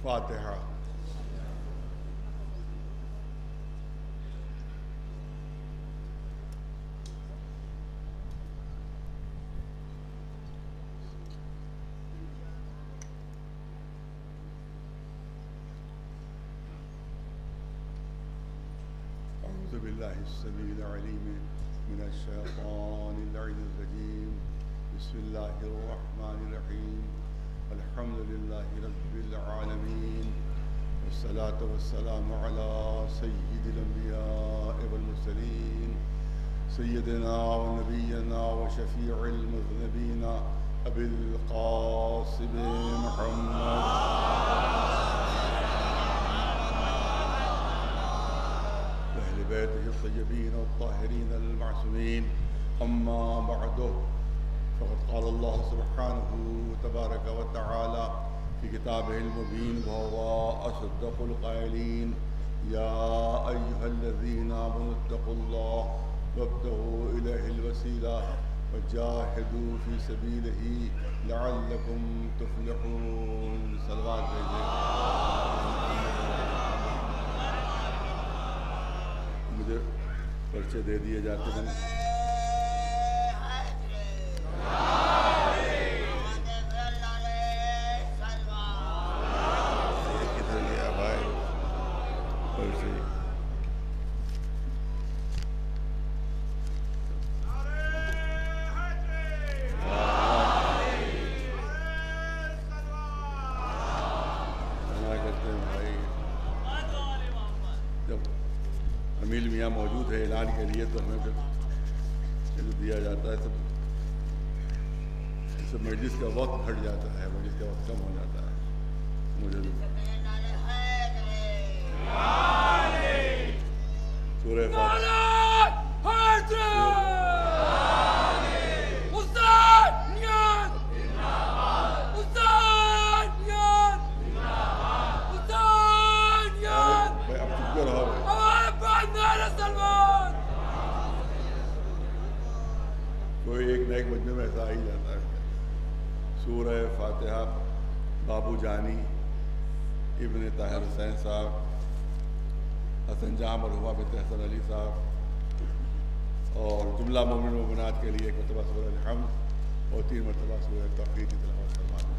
فاتحہ. أعوذ بالله السميع العليم من الشيطان اللعين الرجيم. بسم الله الرحمن الرحيم. الحمد لله رب العالمين، والصلاة والسلام على سيد الأنبياء والمرسلين سيدنا ونبينا وشفيع المذنبين أبي القاسم محمد وأهل بيته الطيبين الطاهرين المعصومين. أما بعد، فقد قال الله سبحانه تبارك وتعالى في كتابه المبين وهو أصدق القائلين: يا أيها الذين آمنوا اتقوا الله وابتغوا إليه الوسيلة وجاهدوا في سبيله لعلكم تفلحون. صلوات بھیجیں. مجھے پرچے دے دیے جاتے ہیں. موجود ہے اعلان کے لیے تو ہمیں پھر دیا جاتا ہے. سب مجلس کا وقت گھٹ جاتا ہے، مجلس کا وقت کم ہو جاتا ہے. مجھے سورہ فاتحہ کوئی ایک نہ ایک مجمع میں ایسا ہی جاتا ہے. سورہ فاتحہ بابو جانی ابن طاہر حسین صاحب، حسن جہاں مرحومہ بنت حسن علی صاحب، اور جملہ مومن و مومنات کے لیے ایک مرتبہ سورہ الحمد اور 3 مرتبہ سورہ توحید کی تلاوت فرمانا.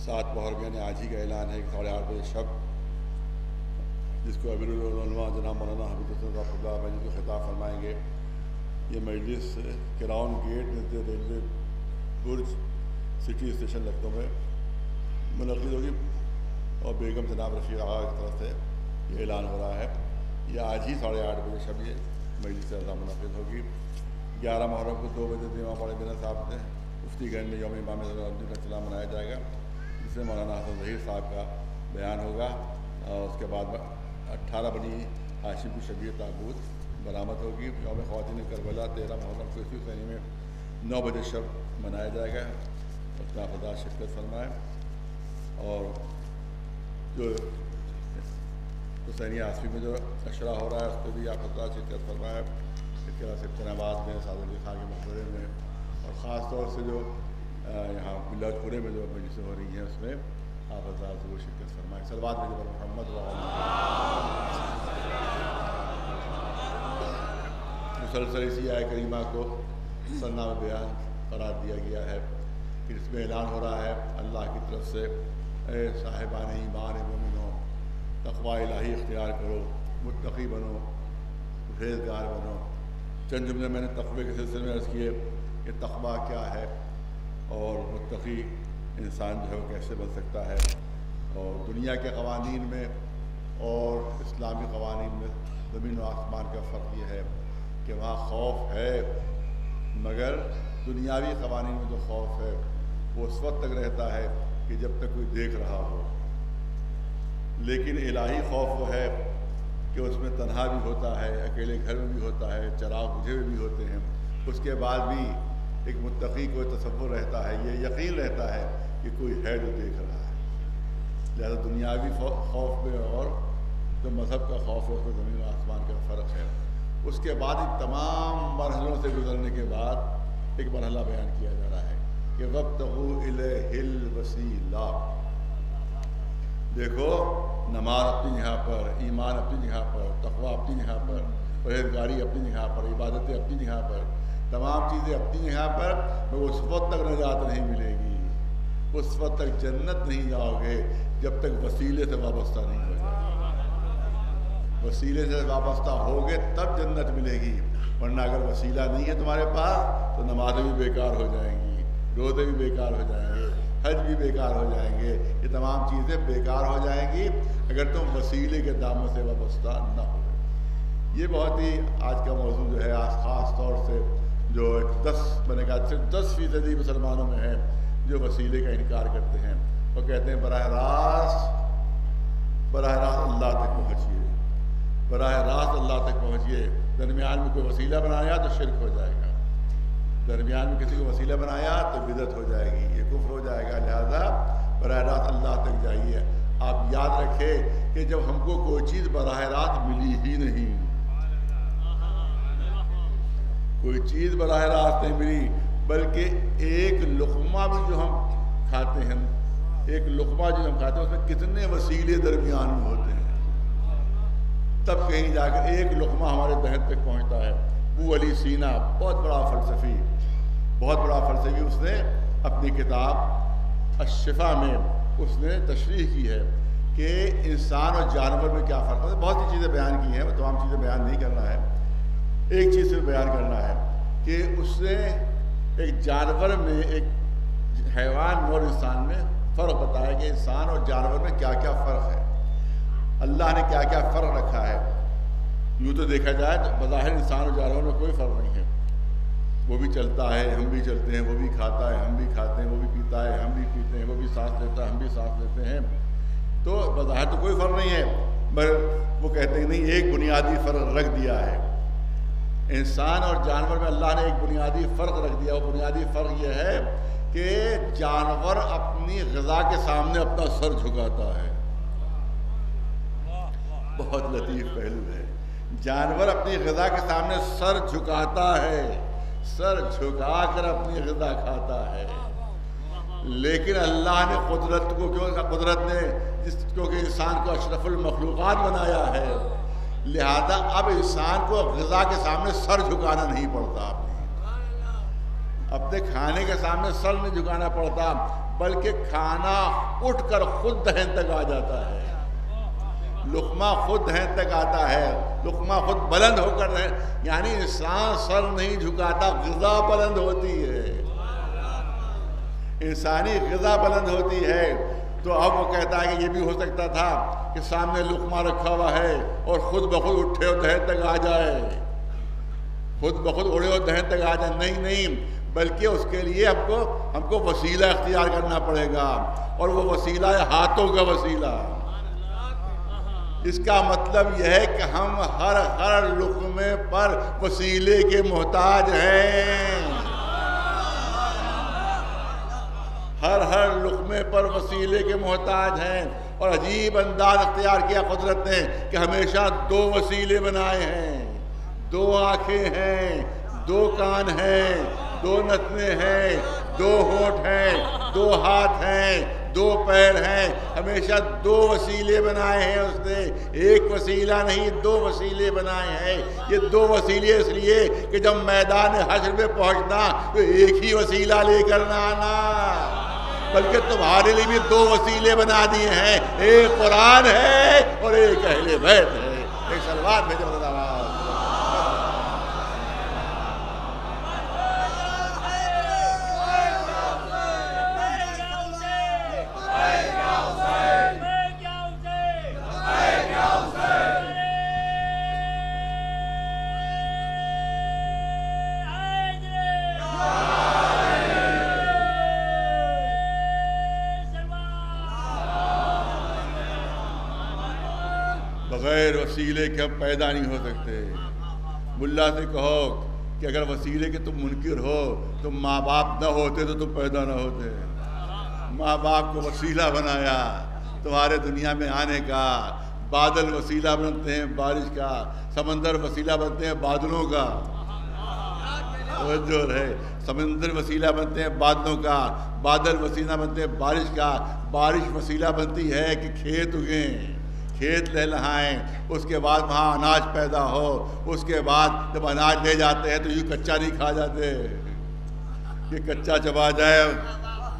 سات پہر میں آج ہی کا اعلان ہے کہ 8:30 بجے شب، جس کو امیر العلماء جناب مولانا حبیب حسن صاحب اللہ علیہ کو خطاب فرمائیں گے. یہ مجلس کراؤن گیٹ ریلوے برج سٹی اسٹیشن لکھنؤ میں منعقد ہوگی، اور بیگم جناب رفیق آغا کی طرف سے یہ اعلان ہو رہا ہے. یہ آج ہی 8:30 بجے شب یہ مجلس سے منعقد ہوگی. 11 محرم کو 2 بجے امام مولانا بنا صاحب نے مفتی گنج میں یوم امام السلام منایا جائے گا، جس میں مولانا حسن ظہیر صاحب کا بیان ہوگا. اور اس کے بعد 18 بنی ہاشم کی شبیہ تابوت برآمد ہوگی. یوم خواتین کربلا 13 محرم کو اسی ثانی میں 9 بجے شب منایا جائے گا. اپنا خدا شرکت فرمائے. اور جو حسینی آصفی میں جو اشرا ہو رہا ہے اس پہ بھی آپ خدا شرکت فرمائے. اس کے بعد سکن آباد میں سعد علی خان کے مقبرے میں، اور خاص طور سے جو یہاں بلاد پورے میں جو مجلسیں ہو رہی ہیں اس میں آپ حضرات سے وہ شرکت فرمائیں. صلوات بھیجیں پر محمد و مسلسل اسی آیہ کریمہ کو سنہ میں بیان قرار دیا گیا ہے کہ اس میں اعلان ہو رہا ہے اللہ کی طرف سے: اے صاحبان ایمان مومنو، تقوی الہی اختیار کرو، متقی بنو، پرہیزگار بنو. چند جملے میں نے تقوی کے سلسلے میں عرض کیے کہ تقوی کیا ہے اور متقی انسان جو ہے وہ کیسے بن سکتا ہے. اور دنیا کے قوانین میں اور اسلامی قوانین میں زمین و آسمان کا فرق یہ ہے کہ وہاں خوف ہے، مگر دنیاوی قوانین میں جو خوف ہے وہ اس وقت تک رہتا ہے کہ جب تک کوئی دیکھ رہا ہو. لیکن الہی خوف وہ ہے کہ اس میں تنہا بھی ہوتا ہے، اکیلے گھر میں بھی ہوتا ہے، چراغ بجھے ہوئے بھی ہوتے ہیں، اس کے بعد بھی ایک متقی کو تصور رہتا ہے، یہ یقین رہتا ہے کہ کوئی ہے جو دیکھ رہا ہے. لہذا دنیاوی خوف میں اور جو مذہب کا خوف ہے اس میں زمین و آسمان کا فرق ہے. اس کے بعد ان تمام مرحلوں سے گزرنے کے بعد ایک مرحلہ بیان کیا جا رہا ہے کہ وابتغوا الیہ الوسیلہ. دیکھو، نماز اپنی جگہ پر، ایمان اپنی جگہ پر، تقویٰ اپنی جگہ پر، پرہیزگاری اپنی جگہ پر، عبادتیں اپنی جگہ پر، تمام چیزیں اپنی جگہ پر. مگر اس وقت تک نجات نہیں ملے گی، اس وقت تک جنت نہیں جاؤ گے جب تک وسیلے سے وابستہ نہیں ہو جائے. وسیلے سے وابستہ ہوگے تب جنت ملے گی، ورنہ اگر وسیلہ نہیں ہے تمہارے پاس تو نمازیں بھی بیکار ہو جائیں گی، روزے بھی بیکار ہو جائیں گے، حج بھی بیکار ہو جائیں گے. یہ تمام چیزیں بیکار ہو جائیں گی اگر تم وسیلے کے دامن سے وابستہ نہ ہو. یہ بہت ہی آج کا موضوع جو ہے، خاص طور سے جو 10% مسلمانوں میں ہے جو وسیلے کا انکار کرتے ہیں. وہ کہتے ہیں براہ راست اللہ تک پہنچیے، براہ راست اللہ تک پہنچیے. درمیان میں کوئی وسیلہ بنایا تو شرک ہو جائے گا، درمیان میں کسی کو وسیلہ بنایا تو بدعت ہو جائے گی، یہ کفر ہو جائے گا. لہذا براہ راست اللہ تک جائیے. آپ یاد رکھیں کہ جب ہم کو کوئی چیز براہ راست ملی ہی نہیں، کوئی چیز براہ راست نہیں ملی، بلکہ ایک لقمہ بھی جو ہم کھاتے ہیں، ایک لقمہ جو ہم کھاتے ہیں اس میں کتنے وسیلے درمیان میں ہوتے ہیں، تب کہیں جا کر ایک لقمہ ہمارے دہن تک پہنچتا ہے. ابو علی سینا بہت بڑا فلسفی، اس نے اپنی کتاب الشفا میں اس نے تشریح کی ہے کہ انسان اور جانور میں کیا فرق ہے. بہت سی چیزیں بیان کی ہیں، وہ تمام چیزیں بیان نہیں کرنا ہے، ایک چیز صرف بیان کرنا ہے کہ اس نے ایک جانور میں، ایک حیوان اور انسان میں فرق بتایا کہ انسان اور جانور میں کیا کیا فرق ہے، اللہ نے کیا کیا فرق رکھا ہے. یوں تو دیکھا جائے تو بظاہر انسان اور جانور میں کوئی فرق نہیں ہے. وہ بھی چلتا ہے، ہم بھی چلتے ہیں، وہ بھی کھاتا ہے، ہم بھی کھاتے ہیں، وہ بھی پیتا ہے، ہم بھی پیتے ہیں، وہ بھی سانس لیتا ہے، ہم بھی سانس لیتے ہیں. تو بظاہر تو کوئی فرق نہیں ہے، مگر وہ کہتے ہیں نہیں، ایک بنیادی فرق رکھ دیا ہے. انسان اور جانور میں اللہ نے ایک بنیادی فرق رکھ دیا. وہ بنیادی فرق یہ ہے کہ جانور اپنی غذا کے سامنے اپنا سر جھکاتا ہے. بہت لطیف پہلو ہے. جانور اپنی غذا کے سامنے سر جھکاتا ہے، سر جھکا کر اپنی غذا کھاتا ہے. لیکن اللہ نے قدرت نے کیونکہ انسان کو اشرف المخلوقات بنایا ہے، لہذا اب انسان کو غذا کے سامنے سر جھکانا نہیں پڑتا. اپنے کھانے کے سامنے سر نہیں جھکانا پڑتا، بلکہ کھانا اٹھ کر خود دہن تک آ جاتا ہے، لقمہ خود دہن تک آتا ہے، لقمہ خود بلند ہو کر یعنی انسان سر نہیں جھکاتا، غذا بلند ہوتی ہے، انسانی غذا بلند ہوتی ہے. تو اب وہ کہتا ہے کہ یہ بھی ہو سکتا تھا کہ سامنے لقمہ رکھا ہوا ہے اور خود بخود اٹھے اور دہن تک آ جائے، خود بخود اڑے اور دہن تک آ جائے. نہیں، بلکہ اس کے لیے ہم کو وسیلہ اختیار کرنا پڑے گا، اور وہ وسیلہ ہے ہاتھوں کا وسیلہ. اس کا مطلب یہ ہے کہ ہم ہر لقمے پر وسیلے کے محتاج ہیں، ہر لقمے پر وسیلے کے محتاج ہیں. اور عجیب انداز اختیار کیا قدرت نے کہ ہمیشہ 2 وسیلے بنائے ہیں. 2 آنکھیں ہیں، 2 کان ہیں، 2 نتنے ہیں، 2 ہونٹ ہیں، 2 ہاتھ ہیں، 2 پیر ہیں. ہمیشہ 2 وسیلے بنائے ہیں اس نے، ایک وسیلہ نہیں 2 وسیلے بنائے ہیں. یہ 2 وسیلے اس لیے کہ جب میدان حشر میں پہنچنا تو ایک ہی وسیلہ لے کر نہ آنا، بلکہ تمہارے لیے بھی 2 وسیلے بنا دیے ہیں. ایک قرآن ہے اور ایک اہل بیت ہے. ایک صلوات بھیجو اللہ. بغیر وسیلے کے ہم پیدا نہیں ہو سکتے. ملا سے کہو کہ اگر وسیلے کے تم منکر ہو تو ماں باپ نہ ہوتے تو تم پیدا نہ ہوتے. ماں باپ کو وسیلہ بنایا تمہارے دنیا میں آنے کا. بادل وسیلہ بنتے ہیں بارش کا, سمندر وسیلہ بنتے ہیں بادلوں کا. توجہ رہے, سمندر وسیلہ بنتے ہیں بادلوں کا, بادل وسیلہ بنتے ہیں بارش کا, بارش وسیلہ بنتی ہے کہ کھیت اگیں, کھیت لہلہائیں, اس کے بعد وہاں اناج پیدا ہو. اس کے بعد جب اناج لے جاتے ہیں تو یوں کچا نہیں کھا جاتے کہ کچا چبا جائے,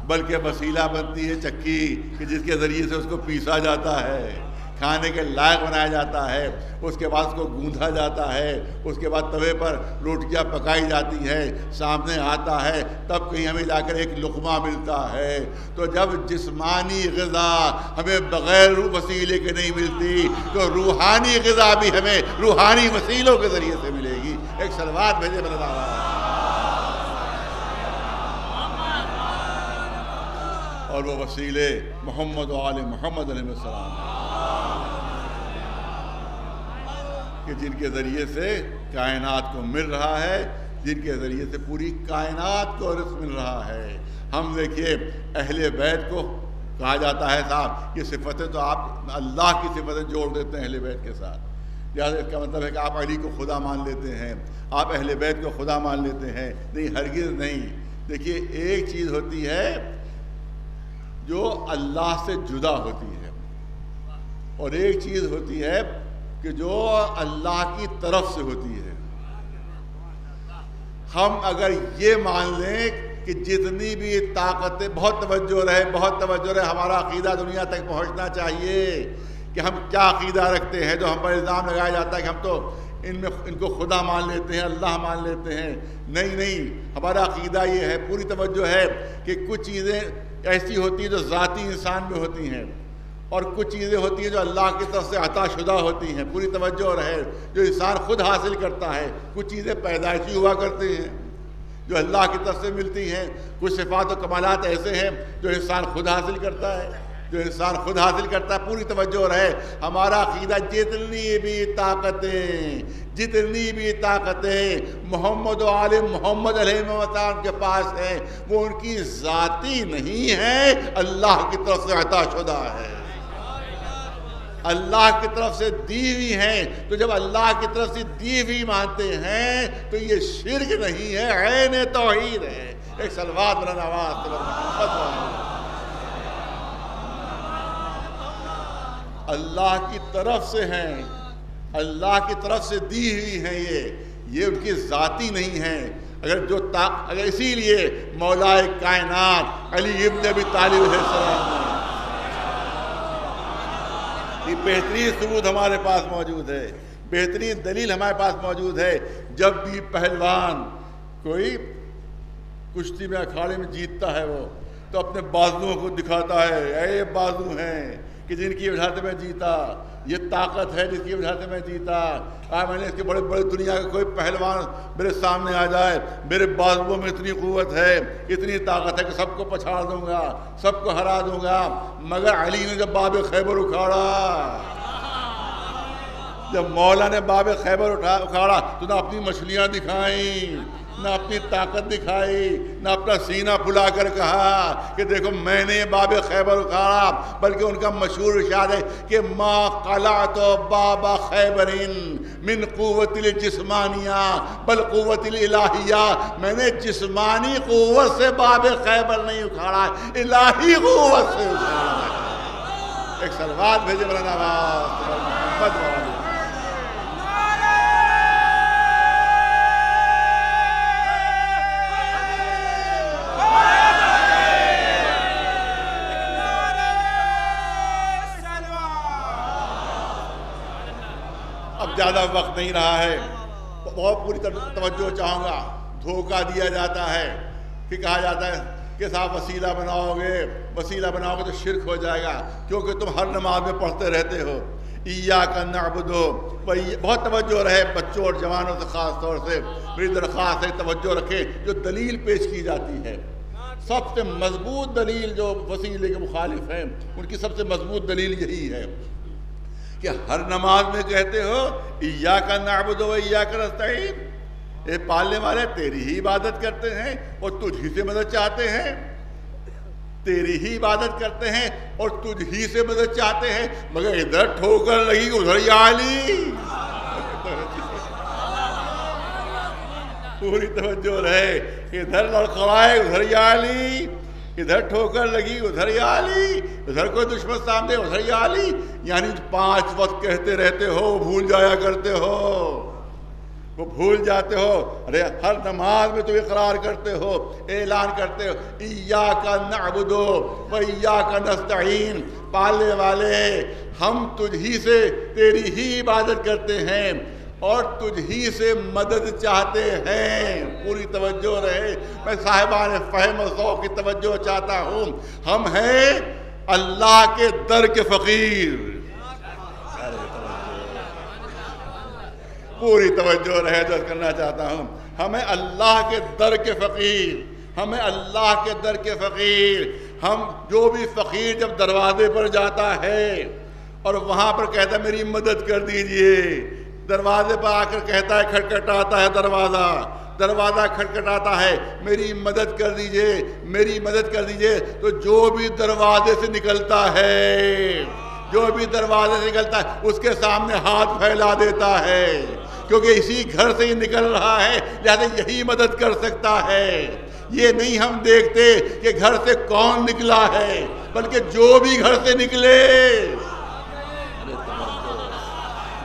بلکہ وسیلہ بنتی ہے چکی کہ جس کے ذریعے سے اس کو پیسا جاتا ہے, کھانے کے لائق بنایا جاتا ہے. اس کے بعد اس کو گوندھا جاتا ہے, اس کے بعد توے پر روٹیاں پکائی جاتی ہے, سامنے آتا ہے, تب کہیں ہمیں جا کر ایک لقمہ ملتا ہے. تو جب جسمانی غذا ہمیں بغیر وسیلے کے نہیں ملتی تو روحانی غذا بھی ہمیں روحانی وسیلوں کے ذریعے سے ملے گی. ایک صلوات بھیجے میرے اللہ. اور وہ وسیلے محمد و آل محمد علیہ السلام کہ جن کے ذریعے سے کائنات کو مل رہا ہے, جن کے ذریعے سے پوری کائنات کو رزق مل رہا ہے. ہم دیکھیے اہل بیت کو کہا جاتا ہے صاحب یہ صفتیں تو آپ اللہ کی صفتیں جوڑ دیتے ہیں اہل بیت کے ساتھ. لہٰذا اس کا مطلب ہے کہ آپ علی کو خدا مان لیتے ہیں, آپ اہل بیت کو خدا مان لیتے ہیں. نہیں, ہرگز نہیں. دیکھیے ایک چیز ہوتی ہے جو اللہ سے جدا ہوتی ہے, اور ایک چیز ہوتی ہے کہ جو اللہ کی طرف سے ہوتی ہے. ہم اگر یہ مان لیں کہ جتنی بھی طاقتیں, بہت توجہ رہے, ہمارا عقیدہ دنیا تک پہنچنا چاہیے کہ ہم کیا عقیدہ رکھتے ہیں. جو ہم پر الزام لگایا جاتا ہے کہ ہم تو ان کو خدا مان لیتے ہیں, اللہ مان لیتے ہیں. نہیں, ہمارا عقیدہ یہ ہے, پوری توجہ ہے کہ کچھ چیزیں ایسی ہوتی ہیں جو ذاتی انسان میں ہوتی ہیں, اور کچھ چیزیں ہوتی ہیں جو اللہ کی طرف سے عطا شدہ ہوتی ہیں. پوری توجہ رہے, جو انسان خود حاصل کرتا ہے. کچھ چیزیں پیدائشی ہوا کرتی ہیں جو اللہ کی طرف سے ملتی ہیں. کچھ صفات و کمالات ایسے ہیں جو انسان خود حاصل کرتا ہے, پوری توجہ رہے. ہمارا عقیدہ جتنی بھی طاقتیں محمد و آل محمد علیہ السلام کے پاس ہیں وہ ان کی ذاتی نہیں ہے, اللہ کی طرف سے عطا شدہ ہے, اللہ کی طرف سے دی ہوئی ہیں. تو جب اللہ کی طرف سے دی ہوئی مانتے ہیں تو یہ شرک نہیں ہے, عین توحید ہے. ایک صلوات بلند آواز سے محمد. اللہ کی طرف سے ہیں, اللہ کی طرف سے دی ہوئی ہیں, یہ ان کی ذاتی نہیں ہیں. اگر اسی لیے مولا کائنات علی ابن ابی طالب علیہ السلام یہ بہترین ثبوت ہمارے پاس موجود ہے, بہترین دلیل ہمارے پاس موجود ہے. جب بھی پہلوان کوئی کشتی میں اکھاڑے میں جیتتا ہے وہ تو اپنے بازوؤں کو دکھاتا ہے, اے بازو ہیں کہ جن کی وجہ سے میں جیتا, یہ طاقت ہے جس کی وجہ سے میں جیتا. میں نے اس کے بڑے بڑے دنیا کا کوئی پہلوان میرے سامنے آ جائے, میرے بازوؤں میں اتنی قوت ہے, اتنی طاقت ہے کہ سب کو پچھاڑ دوں گا, سب کو ہرا دوں گا. مگر علی نے جب باب خیبر اکھاڑا, جب مولا نے باب خیبر اکھاڑا تو نہ اپنی مچھلیاں دکھائیں, نہ اپنی طاقت دکھائی, نہ اپنا سینہ پھلا کر کہا کہ دیکھو میں نے باب خیبر اکھاڑا, بلکہ ان کا مشہور ارشاد ہے کہ ما قلعت باب خیبر من قوت الجسمانیہ بل قوت الالہیہ. میں نے جسمانی قوت سے باب خیبر نہیں اکھاڑا, الہی قوت سے اکھاڑا. ایک صلوات بھیجے مولانا محمد والی. زیادہ وقت نہیں رہا ہے, بہت پوری توجہ چاہوں گا. دھوکہ دیا جاتا ہے کہ کہا جاتا ہے کہ صاحب وسیلہ بناؤ گے تو شرک ہو جائے گا, کیونکہ تم ہر نماز میں پڑھتے رہتے ہو ایاک نعبد. بہت توجہ رہے, بچوں اور جوانوں سے خاص طور سے میری درخواست ہے توجہ رکھیں. جو دلیل پیش کی جاتی ہے, سب سے مضبوط دلیل جو وسیلے کے مخالف ہیں ان کی سب سے مضبوط دلیل یہی ہے کہ ہر نماز میں کہتے ہو ایاک نعبد و ایاک نستعین, اے پالنے والے تیری ہی عبادت کرتے ہیں اور تجھ ہی سے مدد چاہتے ہیں، تیری ہی عبادت کرتے ہیں اور تجھ ہی سے مدد چاہتے ہیں، مگر ادھر ٹھوکر لگی ادھر یا علی، پوری توجہ رہے، ادھر لڑکھڑائے ادھر یا علی، ادھر ٹھوکر لگی ادھر یا علی، ادھر کوئی دشمن سامنے ادھر یا علی، یعنی 5 وقت کہتے رہتے ہو، بھول جایا کرتے ہو، وہ بھول جاتے ہو، ارے ہر نماز میں تو اقرار کرتے ہو، اعلان کرتے ہو ایاک نعبد و ایاک نستعین، پالنے والے ہم تجھ ہی سے تیری ہی عبادت کرتے ہیں اور تجھ ہی سے مدد چاہتے ہیں۔ پوری توجہ رہے، میں صاحبان فہم و ذوق کی توجہ چاہتا ہوں، ہم ہیں اللہ کے در کے فقیر، پوری توجہ رہے درس کرنا چاہتا ہوں، ہمیں اللہ کے در کے فقیر، ہمیں اللہ کے در کے فقیر، ہم جو بھی فقیر جب دروازے پر جاتا ہے اور وہاں پر کہتا ہے میری مدد کر دیجئے، دروازے پر آ کر کہتا ہے، کھٹکھٹاتا ہے دروازہ کھٹکھٹاتا ہے، میری مدد کر دیجئے، میری مدد کر دیجئے، تو جو بھی دروازے سے نکلتا ہے، جو بھی دروازے سے نکلتا ہے اس کے سامنے ہاتھ پھیلا دیتا ہے، کیونکہ اسی گھر سے ہی نکل رہا ہے، لہذا یہی مدد کر سکتا ہے۔ یہ نہیں ہم دیکھتے کہ گھر سے کون نکلا ہے، بلکہ جو بھی گھر سے نکلے،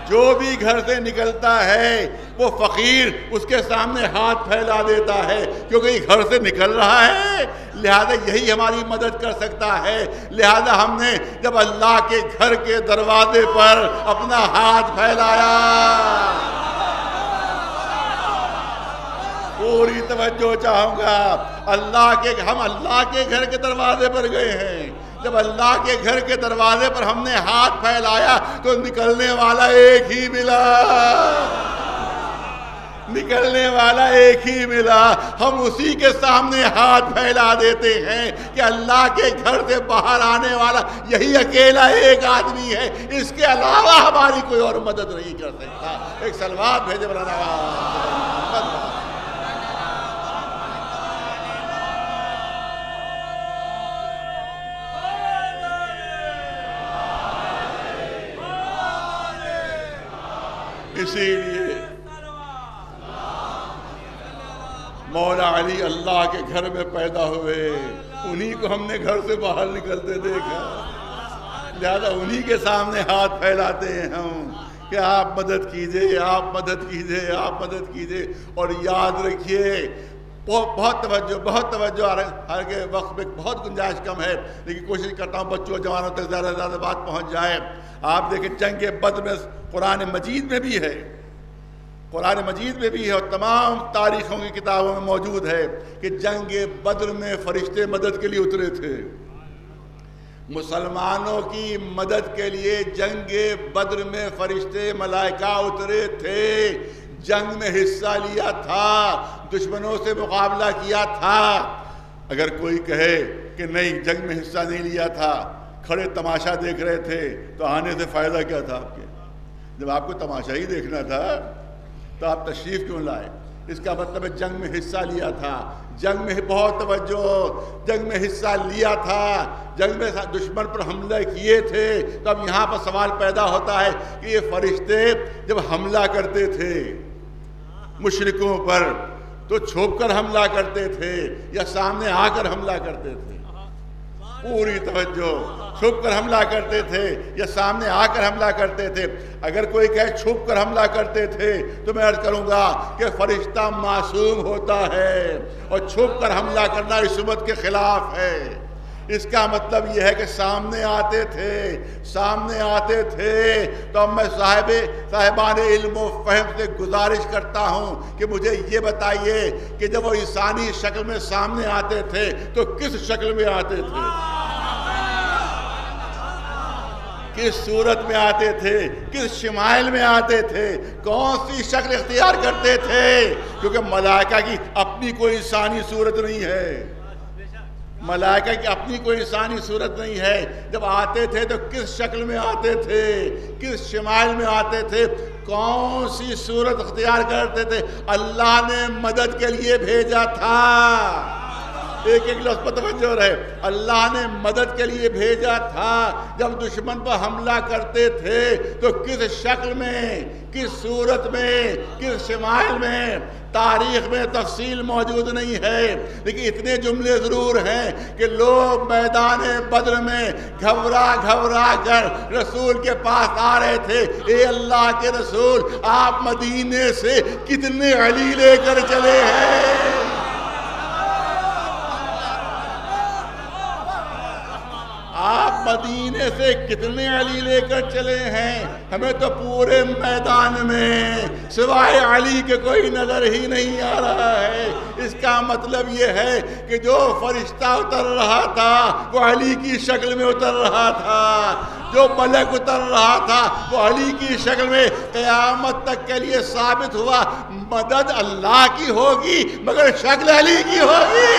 جو بھی گھر سے نکلتا ہے وہ فقیر اس کے سامنے ہاتھ پھیلا دیتا ہے، کیونکہ یہ گھر سے نکل رہا ہے، لہذا یہی ہماری مدد کر سکتا ہے۔ لہذا ہم نے جب اللہ کے گھر کے دروازے پر اپنا ہاتھ پھیلایا، پوری توجہ چاہوں گا، ہم اللہ کے گھر کے دروازے پر گئے ہیں، جب اللہ کے گھر کے دروازے پر ہم نے ہاتھ پھیلایا تو نکلنے والا ایک ہی ملا، نکلنے والا ایک ہی ملا، ہم اسی کے سامنے ہاتھ پھیلا دیتے ہیں کہ اللہ کے گھر سے باہر آنے والا یہی اکیلا ایک آدمی ہے، اس کے علاوہ ہماری کوئی اور مدد نہیں کر سکتا۔ ایک صلوات بھیجے مولانا۔ اسی لیے مولا علی اللہ کے گھر میں پیدا ہوئے، انہی کو ہم نے گھر سے باہر نکلتے دیکھا، لہذا انہی کے سامنے ہاتھ پھیلاتے ہیں ہم کہ آپ مدد کیجئے، آپ مدد کیجئے، آپ مدد کیجئے۔ اور یاد رکھیے، بہت توجہ ہر کے وقت میں بہت گنجائش کم ہے، لیکن کوشش کرتا ہوں بچوں جوانوں تک زیادہ سے زیادہ بات پہنچ جائے۔ آپ دیکھیں جنگ بدر میں قرآن مجید میں بھی ہے، قرآن مجید میں بھی ہے اور تمام تاریخوں کی کتابوں میں موجود ہے کہ جنگ بدر میں فرشتے مدد کے لیے اترے تھے، مسلمانوں کی مدد کے لیے جنگ بدر میں فرشتے ملائکہ اترے تھے، جنگ میں حصہ لیا تھا، دشمنوں سے مقابلہ کیا تھا۔ اگر کوئی کہے کہ نہیں جنگ میں حصہ نہیں لیا تھا، کھڑے تماشا دیکھ رہے تھے، تو آنے سے فائدہ کیا تھا آپ کے؟ جب آپ کو تماشا ہی دیکھنا تھا تو آپ تشریف کیوں لائے؟ اس کا مطلب ہے جنگ میں حصہ لیا تھا، جنگ میں بہت توجہ، جنگ میں حصہ لیا تھا، جنگ میں دشمن پر حملہ کیے تھے۔ تو اب یہاں پر سوال پیدا ہوتا ہے کہ یہ فرشتے جب حملہ کرتے تھے مشرکوں پر تو چھپ کر حملہ کرتے تھے یا سامنے آ کر حملہ کرتے تھے؟ پوری توجہ، چھپ کر حملہ کرتے تھے یا سامنے آ کر حملہ کرتے تھے؟ اگر کوئی کہے چھپ کر حملہ کرتے تھے تو میں عرض کروں گا کہ فرشتہ معصوم ہوتا ہے اور چھپ کر حملہ کرنا عصمت کے خلاف ہے۔ اس کا مطلب یہ ہے کہ سامنے آتے تھے تو اب میں صاحبان علم و فہم سے گزارش کرتا ہوں کہ مجھے یہ بتائیے کہ جب وہ انسانی شکل میں سامنے آتے تھے تو کس شکل میں آتے تھے، کس صورت میں آتے تھے، کس شمائل میں آتے تھے، کون سی شکل اختیار کرتے تھے؟ کیونکہ ملائکہ کی اپنی کوئی انسانی صورت نہیں ہے، ملائکہ کی اپنی کوئی انسانی صورت نہیں ہے۔ جب آتے تھے تو کس شکل میں آتے تھے، کس شمائل میں آتے تھے؟ کون سی صورت اختیار کرتے تھے؟ اللہ نے مدد کے لیے بھیجا تھا. ایک ایک لفظ پر توجہ رہے. اللہ نے مدد کے لیے بھیجا تھا. جب دشمن پر حملہ کرتے تھے تو کس شکل میں، کس صورت میں، کس شمائل میں، تاریخ میں تفصیل موجود نہیں ہے، لیکن اتنے جملے ضرور ہیں کہ لوگ میدان بدر میں گھبرا گھبرا کر رسول کے پاس آ رہے تھے. اے اللہ کے رسول، آپ مدینے سے کتنے علی لے کر چلے ہیں؟ آپ مدینے سے کتنے علی لے کر چلے ہیں؟ ہمیں تو پورے میدان میں سوائے علی کے کوئی نظر ہی نہیں آ رہا ہے. اس کا مطلب یہ ہے کہ جو فرشتہ اتر رہا تھا وہ علی کی شکل میں اتر رہا تھا، جو ملک اتر رہا تھا وہ علی کی شکل میں. قیامت تک کے لیے ثابت ہوا مدد اللہ کی ہوگی مگر شکل علی کی ہوگی.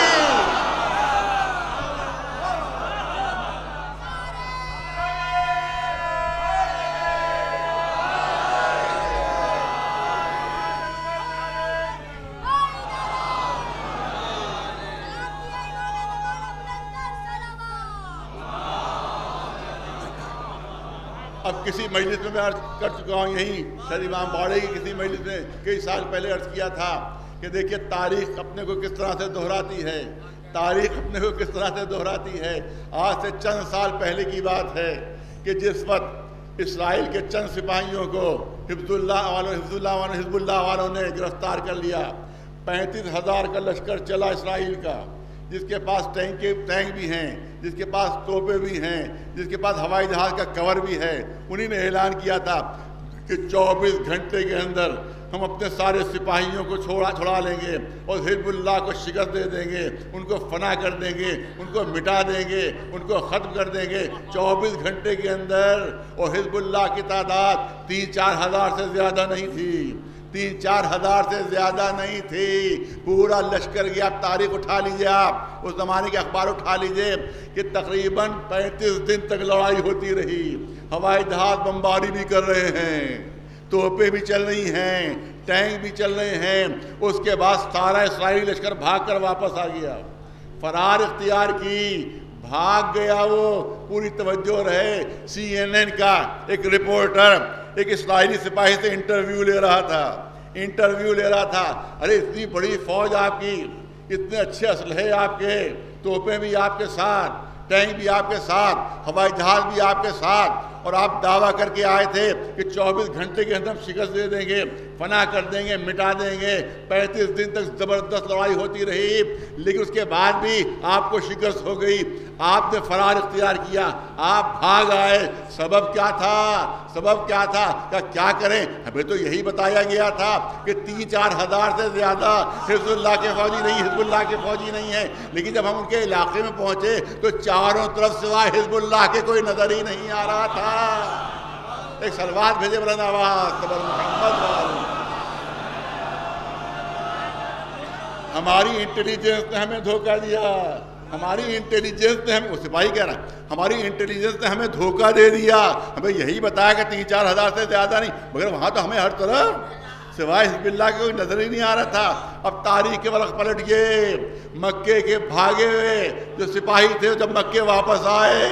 اب کسی مجلس میں عرض کر چکا ہوں، یہیں شاید امام باڑے کی کسی مجلس میں کئی سال پہلے عرض کیا تھا کہ دیکھیے تاریخ اپنے کو کس طرح سے دہراتی ہے، تاریخ اپنے کو کس طرح سے دہراتی ہے. آج سے چند سال پہلے کی بات ہے کہ جس وقت اسرائیل کے چند سپاہیوں کو حزب اللہ والوں نے گرفتار کر لیا. 35,000 کا لشکر چلا اسرائیل کا، جس کے پاس ٹینک بھی ہیں، جس کے پاس توپیں بھی ہیں، جس کے پاس ہوائی جہاز کا کور بھی ہے. انہی نے اعلان کیا تھا کہ 24 گھنٹے کے اندر ہم اپنے سارے سپاہیوں کو چھڑا لیں گے اور حزب اللہ کو شکست دے دیں گے، ان کو فنا کر دیں گے، ان کو مٹا دیں گے، ان کو ختم کر دیں گے 24 گھنٹے کے اندر. اور حزب اللہ کی تعداد 3-4 ہزار سے زیادہ نہیں تھی، 3-4 ہزار سے زیادہ نہیں تھی. پورا لشکر گیا. آپ تاریخ اٹھا لیجئے، آپ اس زمانے کے اخبار اٹھا لیجئے کہ تقریباً 35 دن تک لڑائی ہوتی رہی. ہوائی جہاز بمباری بھی کر رہے ہیں، توپیں بھی چل رہی ہیں، ٹینک بھی چل رہے ہیں. اس کے بعد سارا اسرائیلی لشکر بھاگ کر واپس آ گیا، فرار اختیار کی، بھاگ گیا. وہ پوری توجہ رہے. CNN کا ایک رپورٹر ایک اسرائیلی سپاہی سے انٹرویو لے رہا تھا. ارے اتنی بڑی فوج آپ کی، اتنے اچھے اسلحے آپ کے، توپیں بھی آپ کے ساتھ، ٹینک بھی آپ کے ساتھ، ہوائی جہاز بھی آپ کے ساتھ، اور آپ دعویٰ کر کے آئے تھے کہ 24 گھنٹے کے اندر ہم شکست دے دیں گے، فنا کر دیں گے، مٹا دیں گے. 35 دن تک زبردست لڑائی ہوتی رہی، لیکن اس کے بعد بھی آپ کو شکست ہو گئی. آپ نے فرار اختیار کیا، آپ بھاگ آئے. سبب کیا تھا؟ کہ کیا کریں؟ ہمیں تو یہی بتایا گیا تھا کہ 3-4 ہزار سے زیادہ حزب اللہ کے فوجی نہیں ہیں. لیکن جب ہم ان کے علاقے میں پہنچے تو چاروں طرف سوائے حزب اللہ کے کوئی نظر ہی نہیں آ رہا تھا. ایک صلوات بھیجے بلند آواز قبر محمد والے. ہماری انٹیلیجنس نے ہمیں دھوکہ دیا، ہماری انٹیلیجنس نے ہمیں، سپاہی کہہ رہا ہے، ہماری انٹیلیجنس نے ہمیں دھوکہ دے دیا. ہمیں یہی بتایا کہ 3-4 ہزار سے زیادہ نہیں، مگر وہاں تو ہمیں ہر طرف سوائے حزب اللہ کے کوئی نظر ہی نہیں آ رہا تھا. اب تاریخ کے ورق پلٹ گئے. مکے کے بھاگے ہوئے جو سپاہی تھے جب مکے واپس آئے،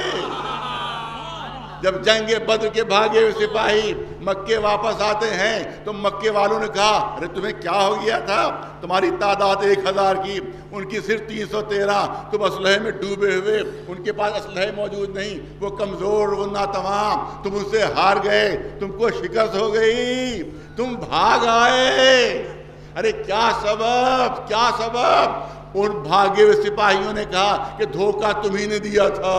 جب جنگ بدر کے بھاگے ہوئے سپاہی مکے واپس آتے ہیں تو مکے والوں نے کہا ارے تمہیں کیا ہو گیا تھا؟ تمہاری تعداد 1000 کی، ان کی صرف 313. تم اسلحے میں ڈوبے ہوئے، ان کے پاس اسلحے موجود نہیں، وہ کمزور، وہ ناتمام، تم ان سے ہار گئے، تم کو شکست ہو گئی، تم بھاگ آئے. ارے کیا سبب؟ ان بھاگے ہوئے سپاہیوں نے کہا کہ دھوکہ تمہیں نے دیا تھا.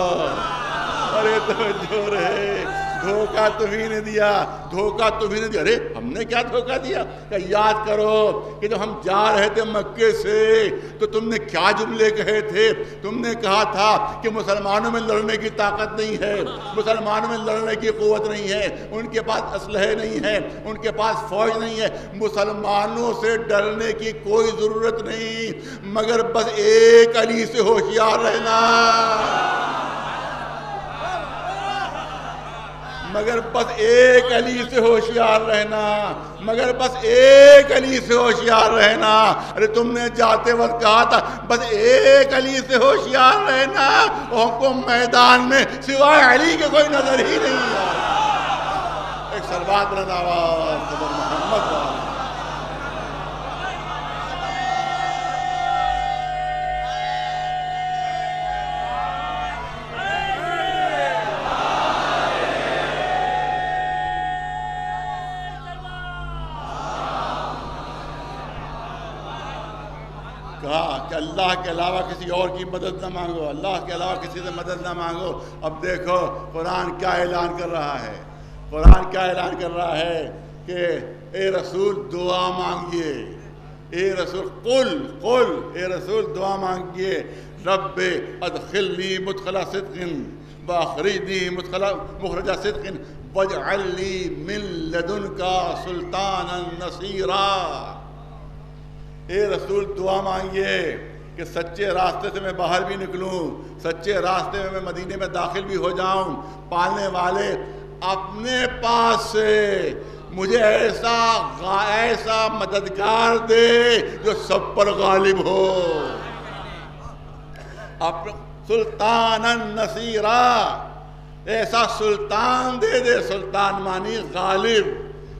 ارے توجہ رہے، دھوکہ تمہیں نے دیا. ارے ہم نے کیا دھوکہ دیا؟ کہ یاد کرو کہ جب ہم جا رہے تھے مکے سے تو تم نے کیا جملے کہے تھے؟ تم نے کہا تھا کہ مسلمانوں میں لڑنے کی طاقت نہیں ہے، مسلمانوں میں لڑنے کی قوت نہیں ہے، ان کے پاس اسلحے نہیں ہے، ان کے پاس فوج نہیں ہے، مسلمانوں سے ڈرنے کی کوئی ضرورت نہیں، مگر بس ایک علی سے ہوشیار رہنا. مگر بس ایک علی سے ہوشیار رہنا، مگر بس ایک علی سے ہوشیار رہنا۔ ارے تم نے جاتے وقت کہا تھا بس ایک علی سے ہوشیار رہنا، اور ہم کو میدان میں سوائے علی کے کوئی نظر ہی نہیں آیا۔ ایک صلوات بلند آواز حضرت محمد والے۔ کہا کہ اللہ کے علاوہ کسی اور کی مدد نہ مانگو، اللہ کے علاوہ کسی سے مدد نہ مانگو۔ اب دیکھو قرآن کیا اعلان کر رہا ہے، قرآن کیا اعلان کر رہا ہے کہ اے رسول دعا مانگیے، اے رسول قل اے رسول دعا مانگیے، رب ادخلنی مدخل صدق واخرجنی مخرج صدق واجعل لی من لدنک سلطانا نصیرا۔ اے رسول دعا مانگیے کہ سچے راستے سے میں باہر بھی نکلوں، سچے راستے میں مدینے میں داخل بھی ہو جاؤں، پالنے والے اپنے پاس سے مجھے ایسا مددگار دے جو سب پر غالب ہو، سلطانا نصیرا، ایسا سلطان دے، سلطان مانی غالب،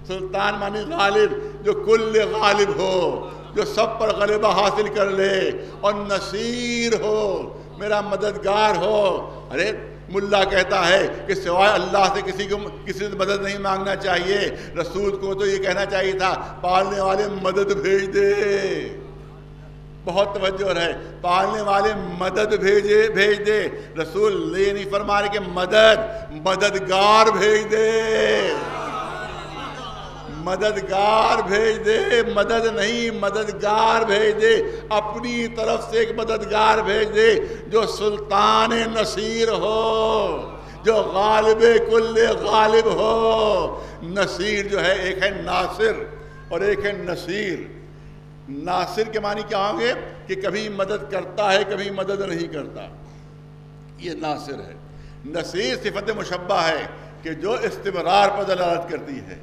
سلطان مانی غالب جو کل غالب ہو، جو سب پر غلبہ حاصل کر لے، اور نصیر ہو، میرا مددگار ہو۔ ارے ملا کہتا ہے کہ سوائے اللہ سے کسی سے مدد نہیں مانگنا چاہیے، رسول کو تو یہ کہنا چاہیے تھا پالنے والے مدد بھیج دے۔ بہت توجہ ہے، پالنے والے مدد بھیج دے، رسول یہ نہیں فرما رہے کہ مددگار بھیج دے، مددگار بھیج دے، مدد نہیں مددگار بھیج دے، اپنی طرف سے ایک مددگار بھیج دے جو سلطان نصیر ہو، جو غالب کل غالب ہو۔ نصیر جو ہے ایک ہے ناصر اور ایک ہے نصیر۔ ناصر کے معنی کیا ہوں گے کہ کبھی مدد کرتا ہے کبھی مدد نہیں کرتا، یہ ناصر ہے۔ نصیر صفت مشبہ ہے کہ جو استمرار پر دلالت کرتی ہے،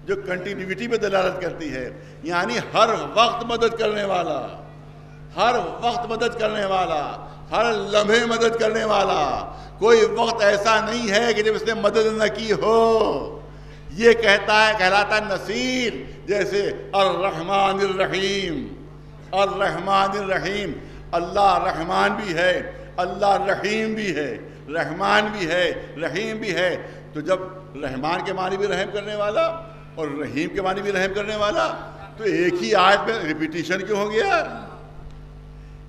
جو کنٹینیوٹی پہ دلالت کرتی ہے، یعنی ہر وقت مدد کرنے والا، ہر وقت مدد کرنے والا، ہر لمحے مدد کرنے والا۔ کوئی وقت ایسا نہیں ہے کہ جب اس نے مدد نہ کی ہو۔ یہ کہلاتا ہے نصیر، جیسے الرحمن الرحیم، الرحمن الرحیم، اللہ رحمان بھی ہے، اللہ رحیم بھی ہے، رحمان بھی ہے، رحیم بھی ہے۔ تو جب رحمان کے معنی بھی رحم کرنے والا اور رحیم کے معنی بھی رحم کرنے والا، تو ایک ہی آیت میں ریپیٹیشن کیوں ہو گیا؟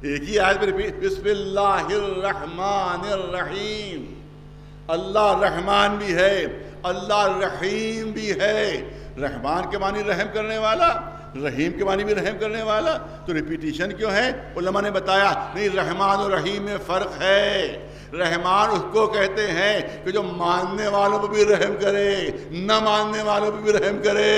ایک ہی آیت میں بسم اللہ الرحمن الرحیم، اللہ رحمان بھی ہے، اللہ رحیم بھی ہے۔ رحمان کے معنی رحم کرنے والا، رحیم کے معنی بھی رحم کرنے والا، تو ریپیٹیشن کیوں ہے؟ علماء نے بتایا نہیں، رحمان اور رحیم میں فرق ہے۔ رحمان اس کو کہتے ہیں کہ جو ماننے والوں پہ بھی رحم کرے، نہ ماننے والوں پہ بھی رحم کرے،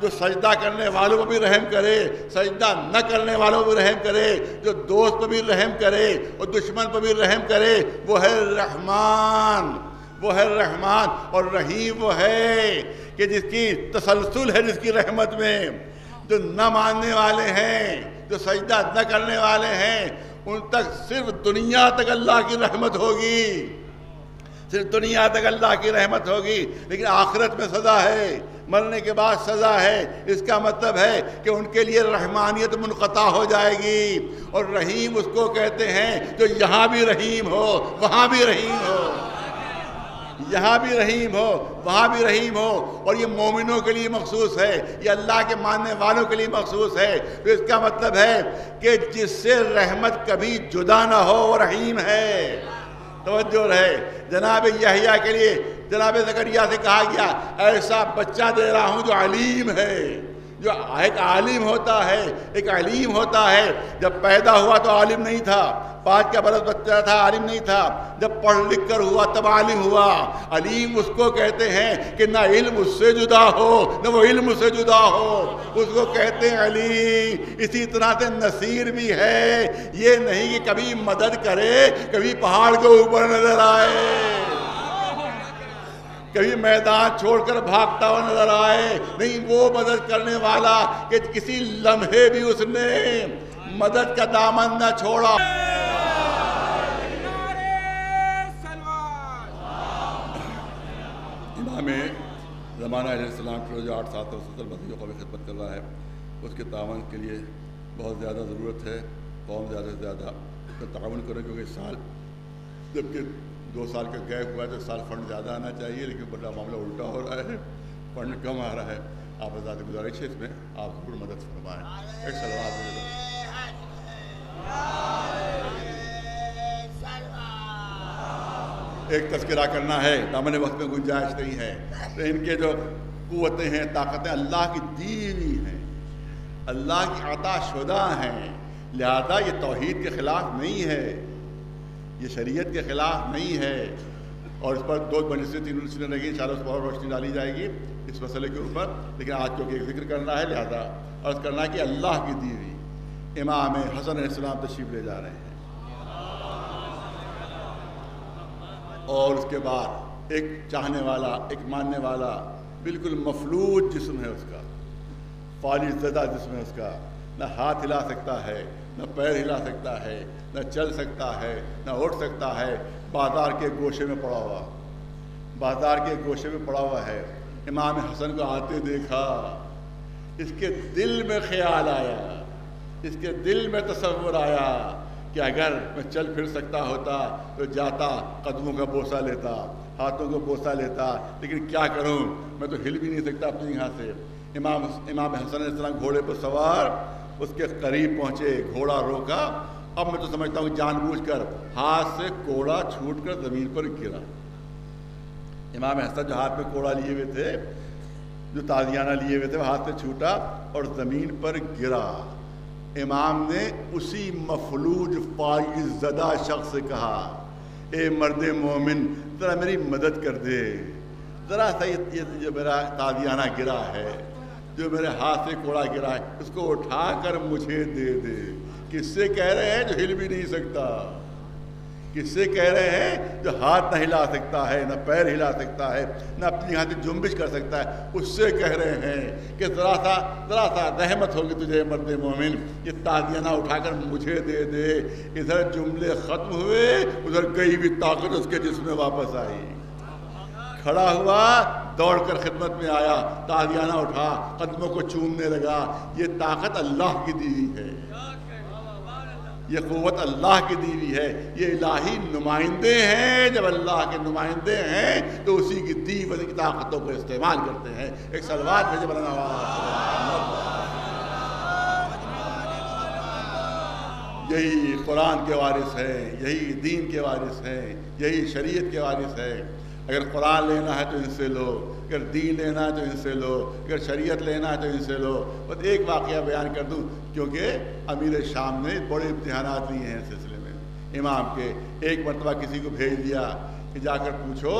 جو سجدہ کرنے والوں پہ بھی رحم کرے، سجدہ نہ کرنے والوں پہ بھی رحم کرے، جو دوست پہ بھی رحم کرے اور دشمن پہ بھی رحم کرے، وہ ہے رحمان، وہ ہے رحمان۔ اور رحیم وہ ہے کہ جس کی تسلسل ہے، جس کی رحمت میں، جو نہ ماننے والے ہیں، جو سجدہ نہ کرنے والے ہیں، ان تک صرف دنیا تک اللہ کی رحمت ہوگی، صرف دنیا تک اللہ کی رحمت ہوگی، لیکن آخرت میں سزا ہے، مرنے کے بعد سزا ہے۔ اس کا مطلب ہے کہ ان کے لیے رحمانیت منقطع ہو جائے گی۔ اور رحیم اس کو کہتے ہیں جو یہاں بھی رحیم ہو، وہاں بھی رحیم ہو، یہاں بھی رحیم ہو، وہاں بھی رحیم ہو۔ اور یہ مومنوں کے لیے مخصوص ہے، یہ اللہ کے ماننے والوں کے لیے مخصوص ہے۔ تو اس کا مطلب ہے کہ جس سے رحمت کبھی جدا نہ ہو وہ رحیم ہے۔ توجہ رہے، جناب یحییٰ کے لیے جناب زکریا سے کہا گیا ایسا بچہ دے رہا ہوں جو علیم ہے، جو ایک عالم ہوتا ہے، ایک علیم ہوتا ہے۔ جب پیدا ہوا تو عالم نہیں تھا، 5 کا برس بچہ تھا، عالم نہیں تھا۔ جب پڑھ لکھ کر ہوا تب عالم ہوا۔ علیم اس کو کہتے ہیں کہ نہ علم اس سے جدا ہو نہ وہ علم اس سے جدا ہو، اس کو کہتے ہیں علیم۔ اسی طرح سے نصیر بھی ہے، یہ نہیں کہ کبھی مدد کرے کبھی پہاڑ کے اوپر نظر آئے، کبھی میدان چھوڑ کر بھاگتا ہوا نظر آئے، نہیں وہ مدد کرنے والا کہ کسی لمحے بھی اس نے مدد کا دامن نہ چھوڑا۔ امام زمانہ علیہ السلام کی جو 8 سال مسلسل مدنی قومی خدمت کر رہا ہے، اس کے تعاون کے لیے بہت زیادہ ضرورت ہے۔ قوم زیادہ سے زیادہ اس میں تعاون کرے، کیونکہ اس سال جبکہ 2 سال کا گیپ ہوا ہے تو اس سال فنڈ زیادہ آنا چاہیے، لیکن بڑا معاملہ الٹا ہو رہا ہے، فنڈ کم آ رہا ہے۔ آپ آزاد گزارش ہے اس میں آپ ضرور مدد فرمائیں۔ ایک صلوات دے دو۔ ایک تذکرہ کرنا ہے، دامن وقت میں گنجائش نہیں ہے، تو ان کے جو قوتیں ہیں، طاقتیں اللہ کی دی ہوئی ہیں، اللہ کی عطا شدہ ہیں، لہذا یہ توحید کے خلاف نہیں ہے، یہ شریعت کے خلاف نہیں ہے۔ اور اس پر 2 مجلسیں 3 مجلسیں لگیں، انشاءاللہ اس پر اور روشنی ڈالی جائے گی اس مسئلے کے اوپر، لیکن آج کیونکہ ایک ذکر کرنا ہے لہذا عرض کرنا ہے کہ اللہ کی دی ہوئی امام حسن علیہ السلام تشریف لے جا رہے ہیں، اور اس کے بعد ایک چاہنے والا، ایک ماننے والا، بالکل مفلوج جسم ہے اس کا، فالج زدہ جسم ہے اس کا، نہ ہاتھ ہلا سکتا ہے، نہ پیر ہلا سکتا ہے، نہ چل سکتا ہے، نہ اٹھ سکتا ہے، بازار کے گوشے میں پڑا ہوا، بازار کے گوشے میں پڑا ہوا ہے۔ امام حسن کو آتے دیکھا، اس کے دل میں خیال آیا، اس کے دل میں تصور آیا کہ اگر میں چل پھر سکتا ہوتا تو جاتا، قدموں کا بوسہ لیتا، ہاتھوں کو بوسہ لیتا، لیکن کیا کروں، میں تو ہل بھی نہیں سکتا اپنی یہاں سے۔ امام حسن علیہ السلام گھوڑے پر سوار اس کے قریب پہنچے، گھوڑا روکا، اب میں تو سمجھتا ہوں جان بوجھ کر ہاتھ سے کوڑا چھوٹ کر زمین پر گرا۔ امام حسن جو ہاتھ میں کوڑا لیے ہوئے تھے، جو تازیانہ لیے ہوئے تھے، وہ ہاتھ سے چھوٹا اور زمین پر گرا۔ امام نے اسی مفلوج فالج زدہ شخص سے کہا، اے مرد مومن ذرا میری مدد کر دے، ذرا سا یہ جو میرا تازیانہ گرا ہے، جو میرے ہاتھ سے کوڑا گرا ہے، اس کو اٹھا کر مجھے دے دے۔ کس سے کہہ رہے ہیں جو ہل بھی نہیں سکتا، کس سے کہہ رہے ہیں جو ہاتھ نہ ہلا سکتا ہے، نہ پیر ہلا سکتا ہے، نہ اپنی ہاتھ جنبش کر سکتا ہے، اس سے کہہ رہے ہیں کہ ذرا سا رحمت ہوگی تجھے مرد مومن، یہ تازیانہ اٹھا کر مجھے دے دے۔ ادھر جملے ختم ہوئے، ادھر گئی بھی طاقت اس کے جسم میں واپس آئی، کھڑا ہوا، دوڑ کر خدمت میں آیا، تازیانہ اٹھا، قدموں کو چومنے لگا۔ یہ طاقت اللہ کی دی ہوئی ہے، یہ قوت اللہ کی دی ہوئی ہے، یہ الہی نمائندے ہیں۔ جب اللہ کے نمائندے ہیں تو اسی کی دی ہوئی طاقتوں کو استعمال کرتے ہیں۔ ایک صلوات بھیجے مولانا۔ یہی قرآن کے وارث ہیں، یہی دین کے وارث ہیں، یہی شریعت کے وارث ہیں۔ اگر قرآن لینا ہے تو ان سے لو، اگر دین لینا ہے تو ان سے لو، اگر شریعت لینا ہے تو ان سے لو۔ بس ایک واقعہ بیان کر دوں، کیونکہ امیر شام نے بڑے امتحانات لیے ہیں اس سلسلے میں امام کے۔ ایک مرتبہ کسی کو بھیج دیا کہ جا کر پوچھو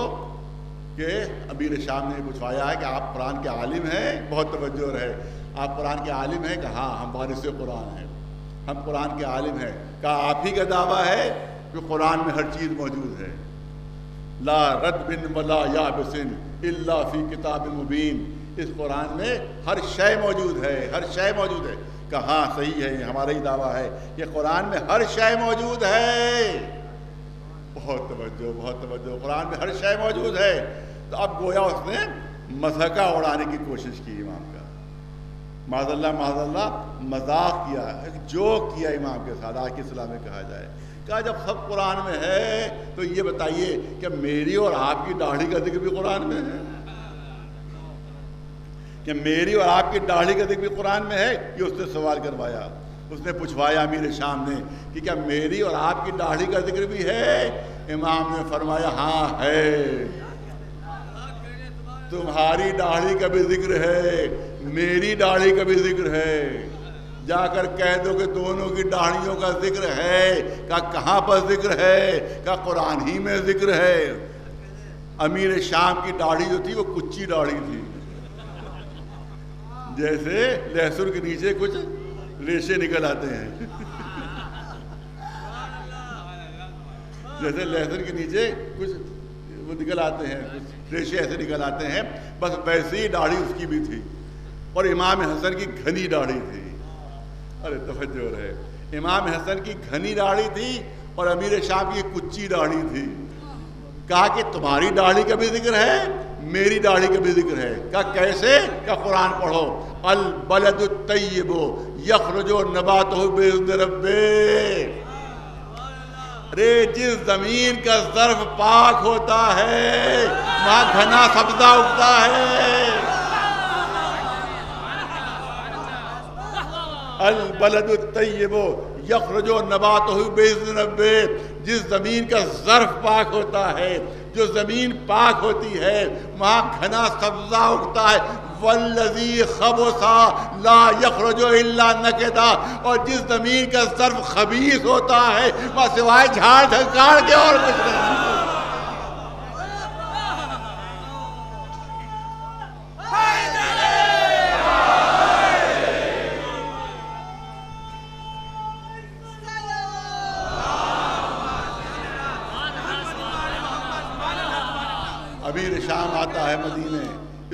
کہ امیر شام نے پوچھوایا ہے کہ آپ قرآن کے عالم ہیں، بہت توجہ رہے، آپ قرآن کے عالم ہیں؟ کہا ہاں ہم وارث قرآن ہیں، ہم قرآن کے عالم ہیں۔ کہا آپ ہی کا دعویٰ ہے کہ قرآن میں ہر چیز موجود ہے، لا رد ولا یابس الا فی کتاب مبین، اس قرآن میں ہر شے موجود ہے، ہر شے موجود ہے۔ کہا ہاں صحیح ہے، ہمارا ہی دعویٰ ہے، یہ قرآن میں ہر شے موجود ہے۔ بہت توجہ، بہت توجہ، قرآن میں ہر شے موجود ہے۔ تو اب گویا اس نے مضحکہ اڑانے کی کوشش کی امام کا، معاذ اللہ مذاق کیا، ایک جوک کیا امام کے ساتھ، آج کی اصطلاح میں کہا جائے۔ کہا جب سب قرآن میں ہے تو یہ بتائیے کہ میری اور آپ کی داڑھی کا ذکر بھی قرآن میں ہے؟ کہ میری اور آپ کی داڑھی کا ذکر بھی قرآن میں ہے؟ یہ اس نے سوال کروایا، اس نے پوچھوایا امیر شام نے کہ کیا میری اور آپ کی داڑھی کا ذکر بھی ہے؟ امام نے فرمایا ہاں ہے، تمہاری داڑھی کا بھی ذکر ہے، میری داڑھی کا بھی ذکر ہے۔ جا کر کہہ دو کہ دونوں کی داڑھیوں کا ذکر ہے۔ کہاں پر ذکر ہے؟ قرآن ہی میں ذکر ہے۔ امیر شام کی داڑھی جو تھی وہ کچی داڑھی تھی، جیسے لہسن کے نیچے کچھ ریشے نکل آتے ہیں، جیسے لہسن کے نیچے کچھ وہ نکل آتے ہیں، کچھ ریشے ایسے نکل آتے ہیں، بس ویسی ہی داڑھی اس کی بھی تھی، اور امام حسن کی گھنی داڑھی تھی. ارے توجہ رہے، امام حسن کی گھنی داڑھی تھی اور امیر شام کی کچی داڑھی تھی. کہا کہ تمہاری داڑھی کا بھی ذکر ہے، میری داڑھی کا بھی ذکر ہے. کہا کیسے؟ کہ قرآن پڑھو، البلد الطیب یخرج نباتہ باذن ربہ. ارے جس زمین کا ظرف پاک ہوتا ہے وہاں گھنا سبزہ اگتا ہے. البلد الطیب یخرج نباتہ باذن ربہ. جس زمین کا ظرف پاک ہوتا ہے، جو زمین پاک ہوتی ہے وہاں گھنا سبزہ اگتا ہے. والذی خبث لا یخرج الا نکدا. اور جس زمین کا ظرف خبیث ہوتا ہے وہاں سوائے جھاڑ جھنکاڑ کے اور کچھ نہیں. امیر شام آتا ہے مدینے،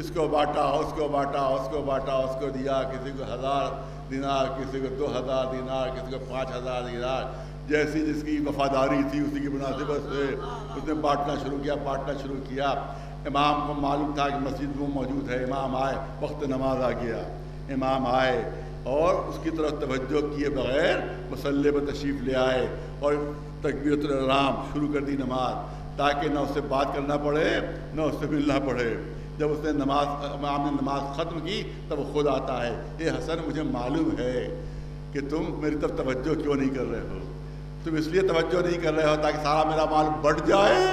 اس کو بانٹا، اس کو بانٹا، اس کو بانٹا، اس کو دیا، کسی کو 1000 دینار، کسی کو 2000 دینار، کسی کو 5000 دینار. جیسی جس کی وفاداری تھی اسی کی مناسبت سے اس نے بانٹنا شروع کیا. امام کو معلوم تھا کہ مسجد میں موجود ہے. امام آئے، وقت نماز آ گیا. امام آئے اور اس کی طرف توجہ کیے بغیر مصلی پر تشریف لے آئے اور تکبیرۃ الاحرام شروع کر دی نماز، تاکہ نہ اس سے بات کرنا پڑے نہ اس سے ملنا پڑے. جب اس نے امام نے نماز ختم کی تب وہ خود آتا ہے. اے حسن، مجھے معلوم ہے کہ تم میری طرف توجہ کیوں نہیں کر رہے ہو. تم اس لیے توجہ نہیں کر رہے ہو تاکہ سارا میرا مال بڑھ جائے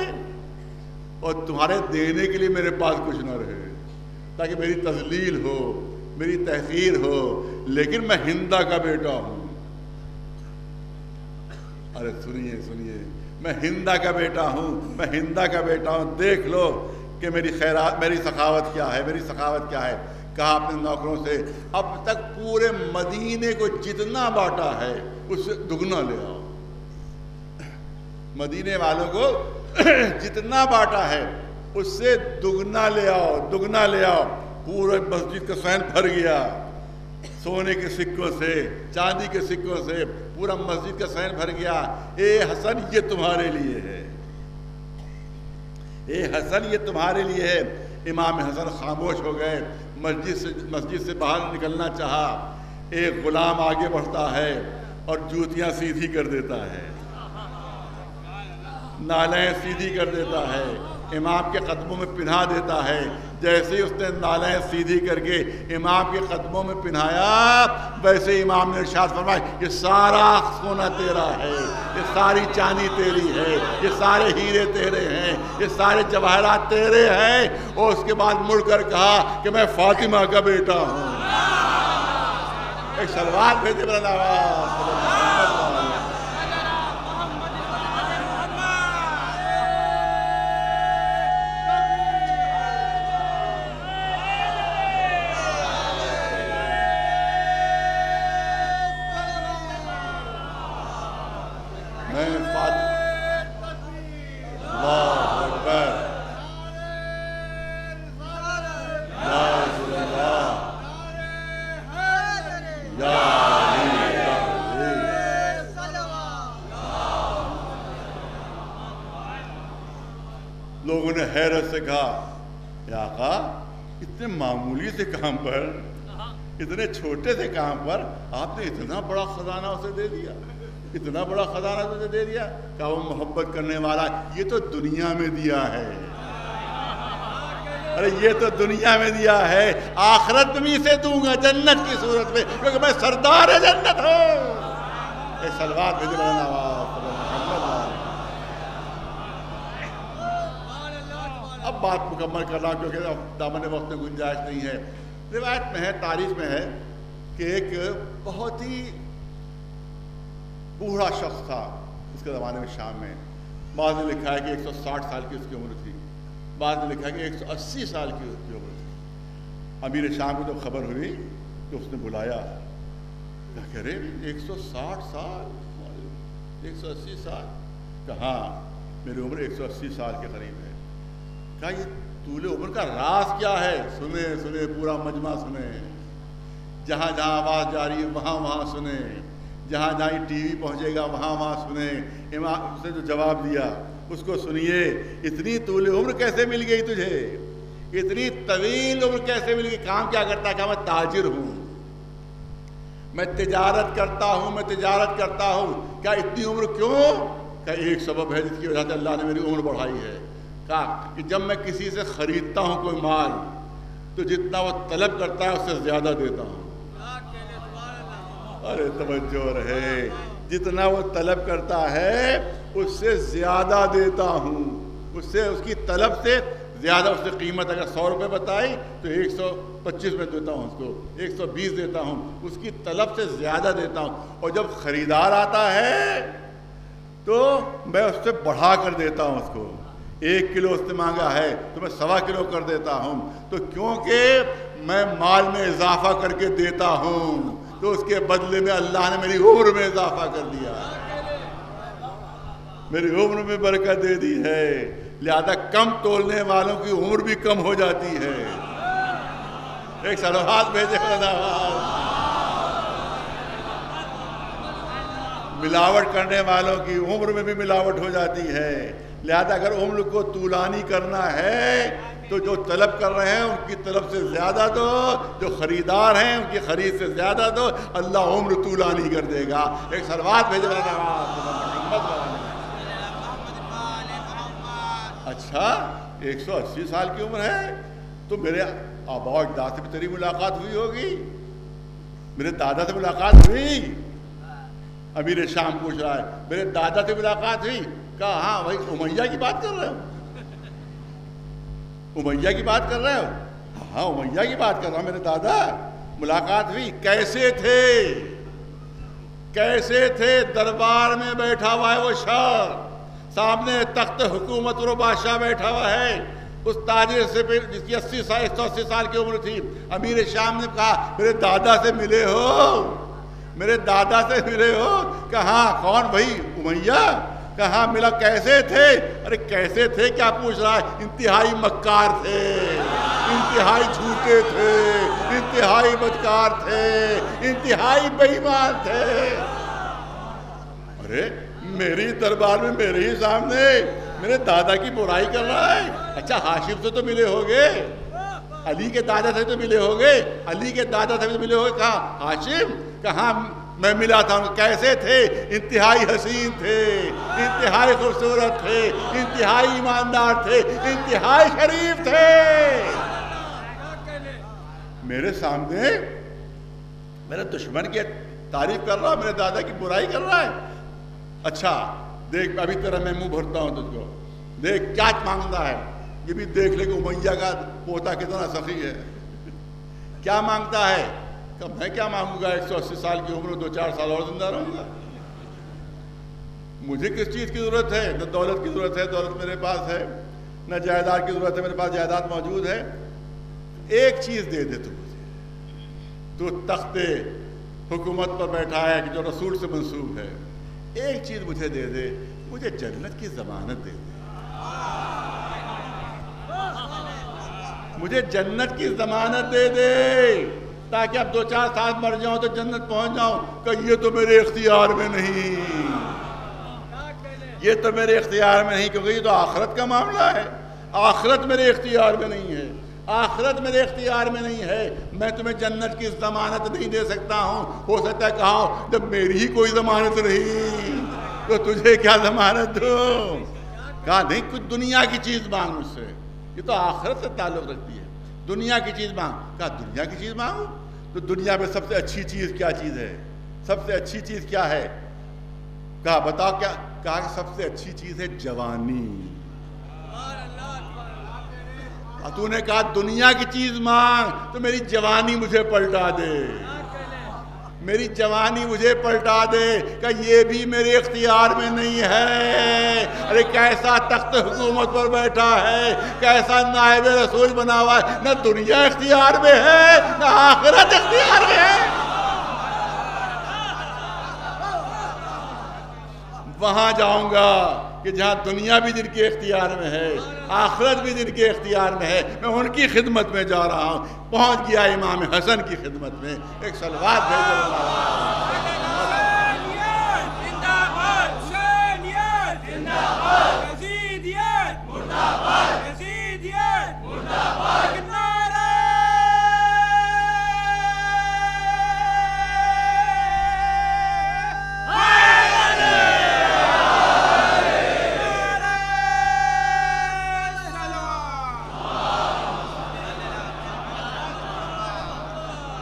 اور تمہارے دینے کے لیے میرے پاس کچھ نہ رہے، تاکہ میری تذلیل ہو، میری تحقیر ہو. لیکن میں ہندا کا بیٹا ہوں. ارے سنیے، میں ہندا کا بیٹا ہوں. دیکھ لو کہ میری سخاوت کیا ہے. کہا اپنے نوکروں سے اب تک پورے مدینے کو جتنا بانٹا ہے اس سے دگنا لے آؤ. مدینے والوں کو جتنا بانٹا ہے اس سے دگنا لے آؤ. پورے مسجد کا صحن بھر گیا، سونے کے سکوں سے، چاندی کے سکوں سے پورا مسجد کا صحن بھر گیا. اے حسن، یہ تمہارے لیے ہے. امام حسن خاموش ہو گئے. مسجد سے باہر نکلنا چاہا. ایک غلام آگے بڑھتا ہے اور جوتیاں سیدھی کر دیتا ہے، نالیں سیدھی کر دیتا ہے، امام کے قدموں میں پہنا دیتا ہے. جیسے ہی اس نے نالیں سیدھی کر کے امام کے قدموں میں پہنایا، ویسے امام نے ارشاد فرمایا یہ سارا سونا تیرا ہے، یہ ساری چاندی تیری ہے، یہ سارے ہیرے تیرے ہیں، یہ سارے جواہرات تیرے ہیں. اور اس کے بعد مڑ کر کہا کہ میں فاطمہ کا بیٹا ہوں. ایک شلوار بھیجے بلا نواز. لوگوں نے حیرت سے کہا یا آقا، اتنے معمولی سے کام پر، اتنے چھوٹے سے کام پر آپ نے اتنا بڑا خزانہ اسے دے دیا، اتنا بڑا خزانہ اسے دے دیا. کہا وہ محبت کرنے والا، یہ تو دنیا میں دیا ہے. ارے یہ تو دنیا میں دیا ہے، آخرت میں اسے دوں گا جنت کی صورت میں، کیونکہ میں سردار جنت ہوں. اے سلوات بھیجے بڑھنا آواز. اب بات مکمل کر رہا ہوں کیونکہ دامن وقت میں گنجائش نہیں ہے. روایت میں ہے، تاریخ میں ہے کہ ایک بہت ہی بوڑھا شخص تھا اس کے زمانے میں شام میں. بعض نے لکھا ہے کہ 160 سال کی اس کی عمر تھی، بعض نے لکھا ہے کہ 180 سال کی اس کی عمر تھی. امیر شام کو جب خبر ہوئی تو اس نے بلایا، کہہ رہے 160 سال 180 سال. کہا میری عمر 180 سال کے قریب ہے. کہا یہ طول عمر کا راز کیا ہے؟ سنیں پورا مجمع سنیں، جہاں جہاں آواز جاری ہے وہاں وہاں سنیں، جہاں جہاں یہ ٹی وی پہنچے گا وہاں وہاں سنیں۔ امام اس نے جو جواب دیا اس کو سنیے، اتنی طول عمر کیسے مل گئی تجھے؟ اتنی طویل عمر کیسے مل گئی؟ کام کیا کرتا ہے؟ کہ میں تاجر ہوں، میں تجارت کرتا ہوں۔ کیا اتنی عمر کیوں؟ کہ ایک سبب ہے جس کی وجہ سے اللہ نے میری عمر بڑھائی ہے۔ کہا کہ جب میں کسی سے خریدتا ہوں کوئی مال تو جتنا وہ طلب کرتا ہے اس سے زیادہ دیتا ہوں۔ ارے توجہ رہے، جتنا وہ طلب کرتا ہے اس سے زیادہ دیتا ہوں، اس کی طلب سے زیادہ۔ اس نے قیمت اگر 100 روپے بتائی تو 125 میں دیتا ہوں، اس کو 120 دیتا ہوں، اس کی طلب سے زیادہ دیتا ہوں۔ اور جب خریدار آتا ہے تو میں اس سے بڑھا کر دیتا ہوں، اس کو 1 کلو اس نے مانگا ہے تو میں 1.25 کلو کر دیتا ہوں۔ تو کیونکہ میں مال میں اضافہ کر کے دیتا ہوں تو اس کے بدلے میں اللہ نے میری عمر میں اضافہ کر دیا، میری عمر میں برکت دے دی ہے۔ لہذا کم تولنے والوں کی عمر بھی کم ہو جاتی ہے۔ ایک سلوات بھیجے ملاوٹ کرنے والوں کی عمر میں بھی ملاوٹ ہو جاتی ہے۔ لہذا اگر عمر کو طولانی کرنا ہے تو جو طلب کر رہے ہیں ان کی طلب سے زیادہ دو، جو خریدار ہیں ان کی خرید سے زیادہ دو، اللہ عمر طولانی کر دے گا۔ ایک سلوات بھیجے اچھا 180 سال کی عمر ہے تو میرے آبا و اجداد سے بھی تیری ملاقات ہوئی ہوگی، میرے دادا سے ملاقات ہوئی؟ امیر شام پوچھ رہا ہے میرے دادا سے ملاقات ہوئی؟ کہا ہاں بھائی امیہ کی بات کر رہے ہو؟ امیہ کی بات کر رہے ہو؟ ہاں امیہ کی بات کر رہا ہوں، میرے دادا ملاقات ہوئی۔ کیسے تھے؟ دربار میں بیٹھا ہوا ہے وہ شخص، سامنے تخت حکومت اور بادشاہ بیٹھا ہوا ہے، اس تاجر سے جس کی 180 سال کی عمر تھی۔ امیر شام نے کہا میرے دادا سے ملے ہو؟ کہاں کون بھائی؟ امیہ؟ کہاں ملا؟ کیسے تھے؟ ارے کیسے تھے کیا پوچھ رہا ہے؟ انتہائی مکار تھے، انتہائی جھوٹے تھے، انتہائی بدکار تھے، انتہائی بے ایمان تھے۔ ارے میری دربار میں میرے ہی سامنے میرے دادا کی برائی کر رہا ہے۔ اچھا ہاشم سے تو ملے ہوگے، علی کے دادا سے تو ملے ہوگے، کہاں ہاشم؟ کہاں میں ملا تھا۔ کیسے تھے؟ انتہائی حسین تھے، انتہائی خوبصورت تھے، انتہائی ایماندار تھے، انتہائی شریف تھے۔ میرے سامنے میرے دشمن کی تعریف کر رہا، میرے دادا کی برائی کر رہا ہے۔ اچھا دیکھ ابھی تیرا میں منہ بھرتا ہوں تجھ کو، دیکھ کیا مانگتا ہے، یہ بھی دیکھ لے کہ امیہ کا پوتا کتنا سخی ہے۔ کیا مانگتا ہے؟ کہ میں کیا مانگوں گا، 180 سال کی عمر 2-4 سال اور زندہ رہوں گا، مجھے کس چیز کی ضرورت ہے؟ نہ دولت کی ضرورت ہے، دولت میرے پاس ہے، نہ جائیداد کی ضرورت ہے، میرے پاس جائیداد موجود ہے۔ ایک چیز دے دے تو مجھے، تو تخت حکومت پر بیٹھا ہے کہ جو رسول سے منسوب ہے، ایک چیز مجھے دے دے، مجھے جنت کی ضمانت دے دے، مجھے جنت کی ضمانت دے دے، تاکہ اب 2-4 سال مر جاؤں تو جنت پہنچ جاؤں۔ کہ یہ تو میرے اختیار میں نہیں، یہ تو میرے اختیار میں نہیں، کیونکہ یہ تو آخرت کا معاملہ ہے، آخرت میرے اختیار میں نہیں ہے، آخرت میرے اختیار میں نہیں ہے، میں تمہیں جنت کی ضمانت نہیں دے سکتا ہوں۔ ہو سکتا ہے کہا جب میری ہی کوئی ضمانت نہیں تو تجھے کیا ضمانت دوں؟ کہا نہیں کچھ دنیا کی چیز مانگ مجھ سے، یہ تو آخرت سے تعلق رکھتی ہے، دنیا کی چیز مانگ۔ کہا دنیا کی چیز مانگوں؟ تو دنیا میں سب سے اچھی چیز کیا چیز ہے؟ سب سے اچھی چیز کیا ہے؟ کہا بتاؤ کیا؟ کہا کہ سب سے اچھی چیز ہے جوانی۔ تو نے کہا دنیا کی چیز مانگ تو میری جوانی مجھے پلٹا دے، میری جوانی مجھے پلٹا دے، کہ یہ بھی میرے اختیار میں نہیں ہے۔ ارے کیسا تخت حکومت پر بیٹھا ہے، کیسا نائب رسول بنا ہوا ہے، نہ دنیا اختیار میں ہے نہ آخرت اختیار میں ہے۔ وہاں جاؤں گا کہ جہاں دنیا بھی جن کے اختیار میں ہے، آخرت بھی جن کے اختیار میں ہے، میں ان کی خدمت میں جا رہا ہوں۔ پہنچ گیا امام حسن کی خدمت میں، ایک صلوات بھیجو۔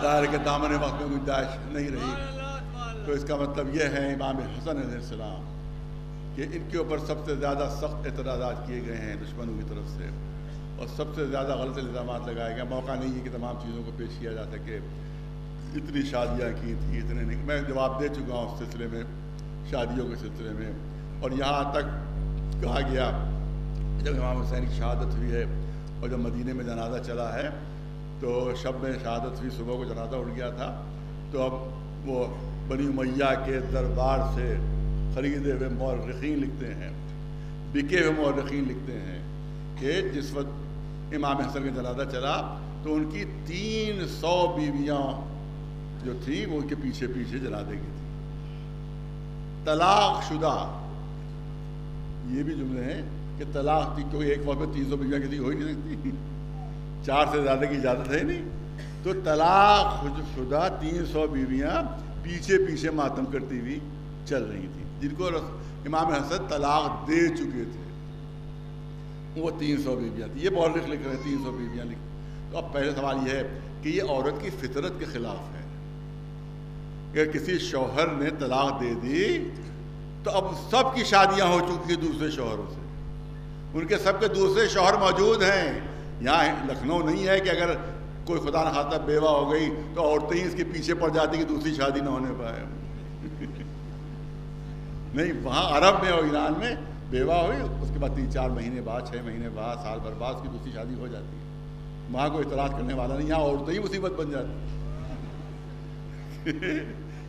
ظاہر کہ دامن وقت میں گنجائش نہیں رہی، تو اس کا مطلب یہ ہے امام حسن علیہ السلام کہ ان کے اوپر سب سے زیادہ سخت اعتراضات کیے گئے ہیں دشمنوں کی طرف سے، اور سب سے زیادہ غلط الزامات لگائے گئے۔ موقع نہیں ہے کہ تمام چیزوں کو پیش کیا جا سکے۔ اتنی شادیاں کی تھیں، اتنے نہیں، میں جواب دے چکا ہوں اس سلسلے میں، شادیوں کے سلسلے میں، اور یہاں تک کہا گیا جب امام حسین کی شہادت ہوئی ہے اور جب مدینے میں جنازہ چلا ہے تو شب میں شہادت ہوئی، صبح کو جنازہ اٹھ گیا تھا، تو اب وہ بنی امیہ کے دربار سے خریدے ہوئے مورخین لکھتے ہیں، بکے ہوئے مورخین لکھتے ہیں کہ جس وقت امام حسن کا جنازہ چلا تو ان کی 300 بیویاں جو تھیں وہ ان کے پیچھے پیچھے جنازے کی تھیں، طلاق شدہ۔ یہ بھی جملے ہیں کہ طلاق تھی، کیونکہ ایک وقت میں 300 بیویاں کسی ہو ہی نہیں سکتی، 4 سے زیادہ کی اجازت ہے نہیں، تو طلاق شدہ 300 بیویاں پیچھے پیچھے ماتم کرتی ہوئی چل رہی تھیں، جن کو امام حسن طلاق دے چکے تھے، وہ 300 بیویاں تھیں۔ یہ مورخ لکھ رہے ہیں 300 بیویاں لکھ۔ تو اب پہلے سوال یہ ہے کہ یہ عورت کی فطرت کے خلاف ہے۔ اگر کسی شوہر نے طلاق دے دی تو اب سب کی شادیاں ہو چکی ہیں دوسرے شوہروں سے، ان کے سب کے دوسرے شوہر موجود ہیں۔ یہاں لکھنؤ نہیں ہے کہ اگر کوئی خدا نخواستہ بیوہ ہو گئی تو عورتیں ہی اس کے پیچھے پڑ جاتی کہ دوسری شادی نہ ہونے پائے۔ نہیں، وہاں عرب میں اور ایران میں بیوہ ہوئی، اس کے بعد 3-4 مہینے بعد، 6 مہینے بعد، سال بھر بعد اس کی دوسری شادی ہو جاتی ہے۔ وہاں کوئی اعتراض کرنے والا نہیں، یہاں عورتیں ہی مصیبت بن جاتی۔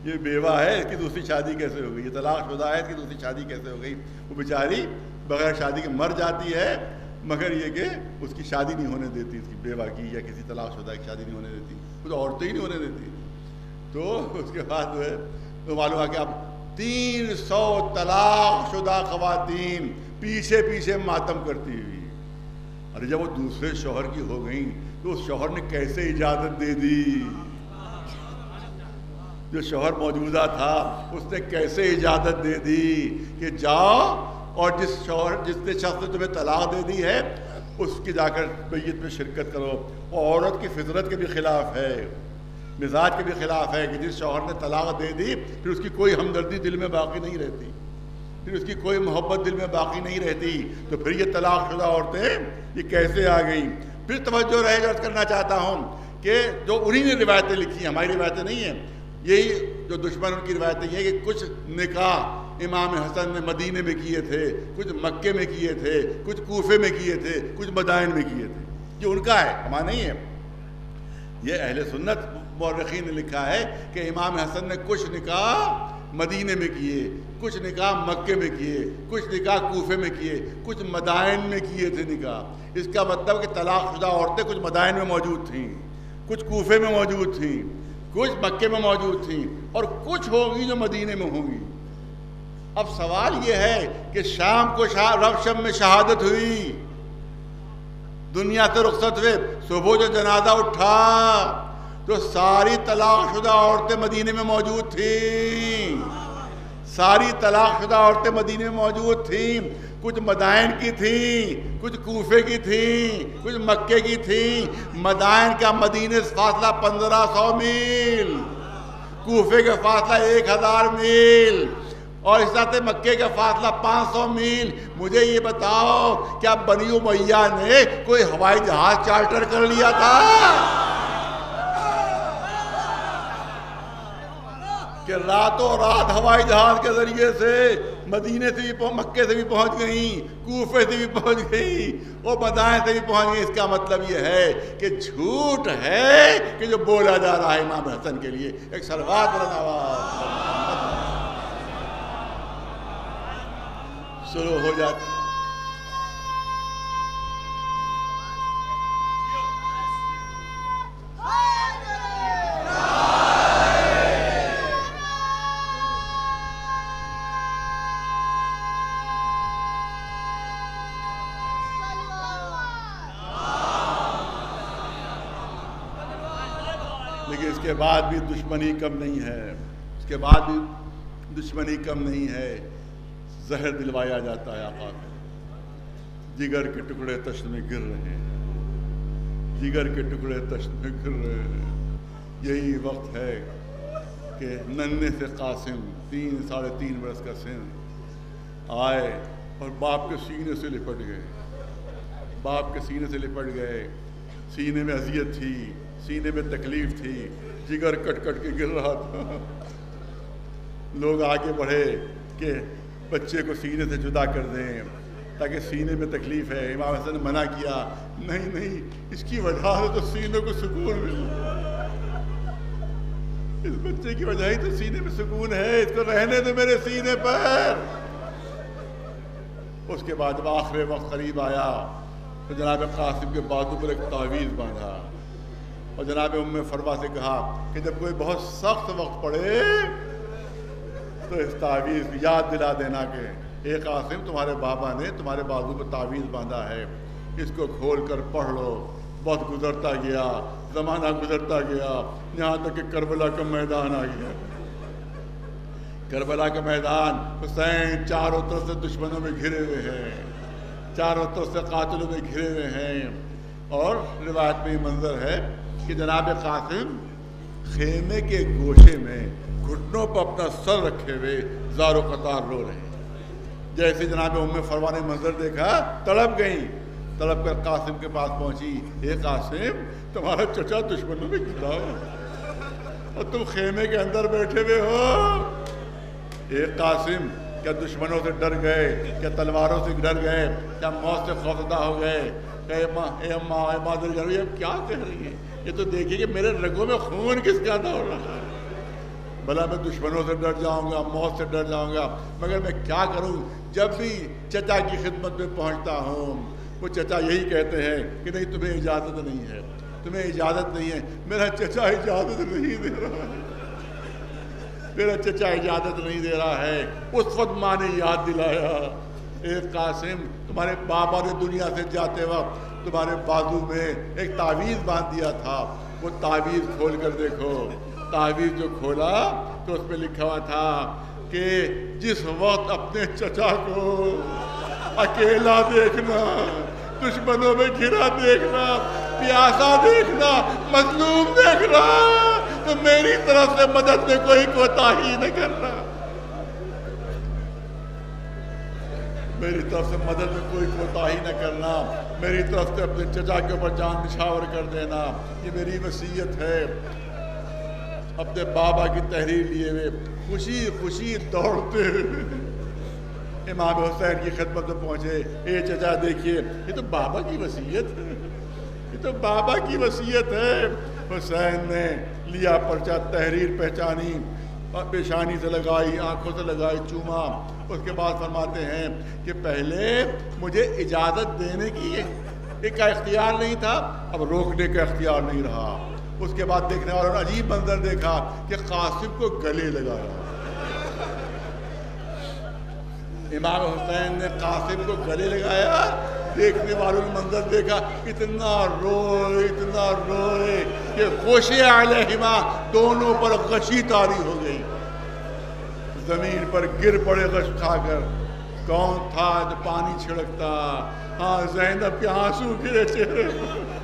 یہ بیوہ ہے، اس کی دوسری شادی کیسے ہو گئی؟ یہ طلاق شدہ ہے، اس کی دوسری شادی کیسے ہو گئی؟ وہ بیچاری بغیر شادی کے مر جاتی ہے، مگر یہ کہ اس کی شادی نہیں ہونے دیتی، اس کی بیوہ کی یا کسی طلاق شدہ کی شادی نہیں ہونے دیتی، کچھ عورتیں ہی نہیں ہونے دیتی۔ تو اس کے بعد جو ہے تو معلوم ہے کہ اب 300 طلاق شدہ خواتین پیچھے پیچھے ماتم کرتی ہوئی، اور جب وہ دوسرے شوہر کی ہو گئیں تو اس شوہر نے کیسے اجازت دے دی؟ جو شوہر موجودہ تھا اس نے کیسے اجازت دے دی کہ جاؤ اور جس نے شخص نے تمہیں طلاق دے دی ہے اس کی جا کر بیعت میں شرکت کرو۔ وہ عورت کی فطرت کے بھی خلاف ہے، مزاج کے بھی خلاف ہے کہ جس شوہر نے طلاق دے دی پھر اس کی کوئی ہمدردی دل میں باقی نہیں رہتی، پھر اس کی کوئی محبت دل میں باقی نہیں رہتی، تو پھر یہ طلاق شدہ عورتیں یہ کیسے آ گئیں؟ پھر توجہ رہے عرض کرنا چاہتا ہوں کہ جو انہی نے روایتیں لکھی ہیں، ہماری روایتیں نہیں ہیں، یہی جو دشمن ان کی روایتیں یہ کہ کچھ نکاح امام حسن نے مدینے میں کیے تھے، کچھ مکے میں کیے تھے، کچھ کوفے میں کیے تھے، کچھ مدائن میں کیے تھے۔ یہ ان کا ہے، ہمارا نہیں ہے۔ یہ اہل سنت مورخین نے لکھا ہے کہ امام حسن نے کچھ نکاح مدینے میں کیے، کچھ نکاح مکے میں کیے، کچھ نکاح کوفے میں کیے، کچھ مدائن میں کیے تھے نکاح۔ اس کا مطلب کہ طلاق شدہ عورتیں کچھ مدائن میں موجود تھیں، کچھ کوفے میں موجود تھیں، کچھ مکے میں موجود تھیں، اور کچھ ہوگی جو مدینے میں ہوں گی۔ اب سوال یہ ہے کہ شام کو شب میں شہادت ہوئی، دنیا سے رخصت ہوئے، صبح جو جنازہ اٹھا تو ساری طلاق شدہ عورتیں مدینے میں موجود تھیں، ساری طلاق شدہ عورتیں مدینے میں موجود تھیں، کچھ مدائن کی تھیں، کچھ کوفے کی تھیں، کچھ مکے کی تھیں۔ مدائن کا مدینے سے فاصلہ 1500 میل، کوفے کا فاصلہ 1000 میل، اور اس طرح سے مکے کا فاصلہ 500 میل۔ مجھے یہ بتاؤ کیا بنی امیہ نے کوئی ہوائی جہاز چارٹر کر لیا تھا کہ راتوں رات ہوائی جہاز کے ذریعے سے مدینے سے بھی مکے سے بھی پہنچ گئیں، کوفے سے بھی پہنچ گئیں اور مدائن سے بھی پہنچ گئیں؟ اس کا مطلب یہ ہے کہ جھوٹ ہے کہ جو بولا جا رہا ہے امام حسن کے لیے۔ ایک صلوات بلند آواز۔ شروع ہو جاتی. لیکن اس کے بعد بھی دشمنی کم نہیں ہے، اس کے بعد بھی دشمنی کم نہیں ہے. زہر دلوایا جاتا ہے آقا کو. جگر کے ٹکڑے تشت میں گر رہے ہیں، جگر کے ٹکڑے تشت میں گر رہے ہیں. یہی وقت ہے کہ ننھے سے قاسم 3-3.5 برس کا سن آئے اور باپ کے سینے سے لپٹ گئے. باپ کے سینے سے لپٹ گئے. سینے میں اذیت تھی، سینے میں تکلیف تھی، جگر کٹ کٹ کے گر رہا تھا. لوگ آگے بڑھے کہ بچے کو سینے سے جدا کر دیں تاکہ سینے میں تکلیف ہے. امام حسن نے منع کیا، نہیں، اس کی وجہ سے تو سینے کو سکون ملا، اس بچے کی وجہ ہی تو سینے میں سکون ہے، اس کو رہنے دو میرے سینے پر. اس کے بعد جب آخری وقت قریب آیا تو جناب قاسم کے بازو پر ایک تعویذ باندھا اور جناب ام فروا سے کہا کہ جب کوئی بہت سخت وقت پڑے تو اس تعویذ کی یاد دلا دینا کہ اے قاسم تمہارے بابا نے تمہارے بازو پر تعویذ باندھا ہے، اس کو کھول کر پڑھ لو. وقت گزرتا گیا، زمانہ گزرتا گیا، یہاں تک کہ کربلا کا میدان آ گیا. کربلا کا میدان، حسین چاروں طرف سے دشمنوں میں گھرے ہوئے ہیں، چاروں طرف سے قاتلوں میں گھرے ہوئے ہیں. اور روایت میں یہ منظر ہے کہ جناب قاسم خیمے کے گوشے میں گھٹنوں پر اپنا سر رکھے ہوئے زار و قطار رو رہے ہیں. جیسے جناب ام فروا نے منظر دیکھا تڑپ گئیں، تڑپ کر قاسم کے پاس پہنچی. اے قاسم تمہارا چچا دشمنوں میں گھرا اور تم خیمے کے اندر بیٹھے ہوئے ہو. اے قاسم کیا دشمنوں سے ڈر گئے، کیا تلواروں سے ڈر گئے، کیا موت سے خوفزدہ ہو گئے؟ اے مادر جان یہ کیا کہہ رہی ہے؟ یہ تو دیکھیے کہ میرے رگوں میں خون کس کا دوڑ رہا ہے. بھلا میں دشمنوں سے ڈر جاؤں گا، موت سے ڈر جاؤں گا، مگر میں کیا کروں؟ جب بھی چچا کی خدمت میں پہنچتا ہوں وہ چچا یہی کہتے ہیں کہ نہیں تمہیں اجازت نہیں ہے، تمہیں اجازت نہیں ہے. میرا چچا اجازت نہیں دے رہا ہے، میرا چچا اجازت نہیں دے رہا ہے. اس وقت ماں نے یاد دلایا، اے قاسم تمہارے بابا نے دنیا سے جاتے وقت تمہارے بازو میں ایک تعویذ باندھ دیا تھا، وہ تعویذ کھول کر دیکھو. تعویذ جو کھولا تو اس پہ لکھا ہوا تھا کہ جس وقت اپنے چچا کو اکیلا دیکھنا، دشمنوں میں گھرا دیکھنا، پیاسا دیکھنا، مظلوم دیکھنا تو میری طرف سے مدد میں کوئی کوتاہی نہ کرنا، میری طرف سے مدد میں کوئی کوتاہی نہ کرنا، میری طرف سے اپنے چچا کے اوپر جان نچھاور کر دینا. یہ میری وصیت ہے. اپنے بابا کی تحریر لیے ہوئے خوشی خوشی دوڑتے امام حسین کی خدمت میں پہنچے. اے چچا دیکھیے یہ تو بابا کی وصیت ہے، یہ تو بابا کی وصیت ہے. حسین نے لیا پرچہ، تحریر پہچانی، پیشانی سے لگائی، آنکھوں سے لگائی، چوما. اس کے بعد فرماتے ہیں کہ پہلے مجھے اجازت دینے کی ایک اختیار نہیں تھا، اب روکنے کا اختیار نہیں رہا. اس کے بعد دیکھنے والوں نے عجیب منظر دیکھا کہ قاسم کو گلے لگایا. امام حسین نے قاسم کو گلے لگایا. دیکھنے والوں نے منظر دیکھا، اتنا روئے کہ خوشی علیہما دونوں پر غشی طاری ہو گئی، زمین پر گر پڑے غش کھا کر. کون تھا جو پانی چھڑکتا؟ ہاں زینب کے آنسو گرے چہرے پر.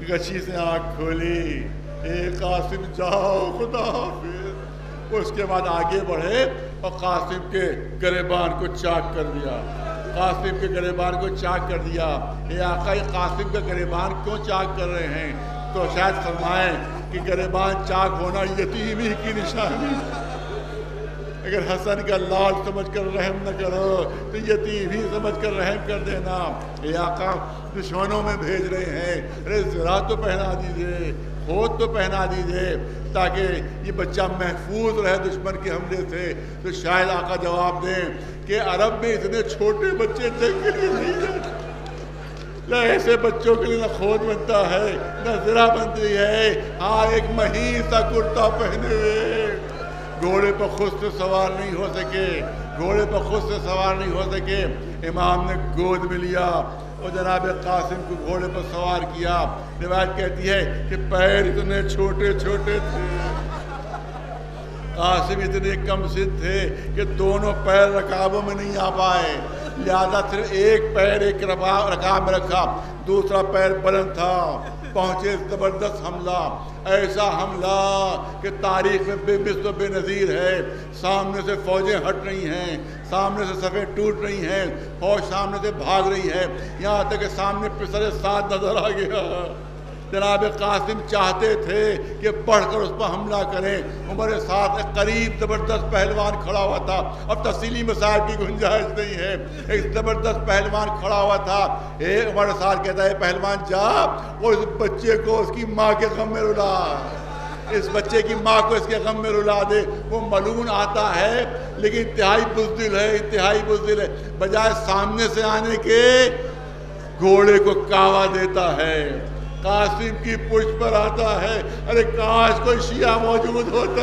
غشی سے آنکھ کھولی، اے قاسم جاؤ خدا حافظ. اس کے بعد آگے بڑھے اور قاسم کے گریبان کو چاک کر دیا، قاسم کے گریبان کو چاک کر دیا. اے آقا یہ قاسم کا گریبان کیوں چاک کر رہے ہیں؟ تو شاید فرمائیں کہ گریبان چاک ہونا یتیمی کی نشانی. اگر حسن کا لال سمجھ کر رحم نہ کرو تو یتیم ہی سمجھ کر رحم کر دینا. اے آقا دشمنوں میں بھیج رہے ہیں، ارے ذرا تو پہنا دیجئے، کھود تو پہنا دیجئے تاکہ یہ بچہ محفوظ رہے دشمن کے حملے سے. تو شاید آقا جواب دیں کہ عرب میں اتنے چھوٹے بچے جنگ کے لیے نہیں جاتے. نہ ایسے بچوں کے لیے نہ کھود بنتا ہے نہ زرہ بنتی ہے. ہاں ایک مہین سا کرتا پہنے ہوئے گھوڑے پر خود سے سوار نہیں ہو سکے. گھوڑے پر خود سے سوار نہیں ہو سکے. امام نے گود میں لیا اور جناب قاسم کو گھوڑے پر سوار کیا. روایت کہتی ہے کہ پیر اتنے چھوٹے چھوٹے تھے. قاسم اتنے کم سن تھے کہ دونوں پیر رکابوں میں نہیں آ پائے. لہذا صرف ایک پیر ایک رکاب میں رکھا, دوسرا پیر بلند تھا. پہنچے زبردست حملہ, ایسا حملہ کہ تاریخ میں بے مثل و بے نظیر ہے. سامنے سے فوجیں ہٹ رہی ہیں, سامنے سے صفیں ٹوٹ رہی ہیں, فوج سامنے سے بھاگ رہی ہے, یہاں تک کہ سامنے پسر سعد نظر آ گیا. جناب قاسم چاہتے تھے کہ بڑھ کر اس پر حملہ کریں. عمر سعد قریب زبردست پہلوان کھڑا ہوا تھا. اب تفصیلی مسائل کی گنجائش نہیں ہے. ایک زبردست پہلوان کھڑا ہوا تھا. عمر سعد کہتا ہے پہلوان جا اور اس بچے کو اس کی ماں کے غم میں رلا, اس بچے کی ماں کو اس کے غم میں رلا دے. وہ ملعون آتا ہے لیکن انتہائی بزدل ہے, انتہائی بزدل ہے. بجائے سامنے سے آنے کے گھوڑے کو کاوا دیتا ہے. قاسم کی پشت پر آتا ہے. ارے کاش کوئی شیعہ موجود ہوتا,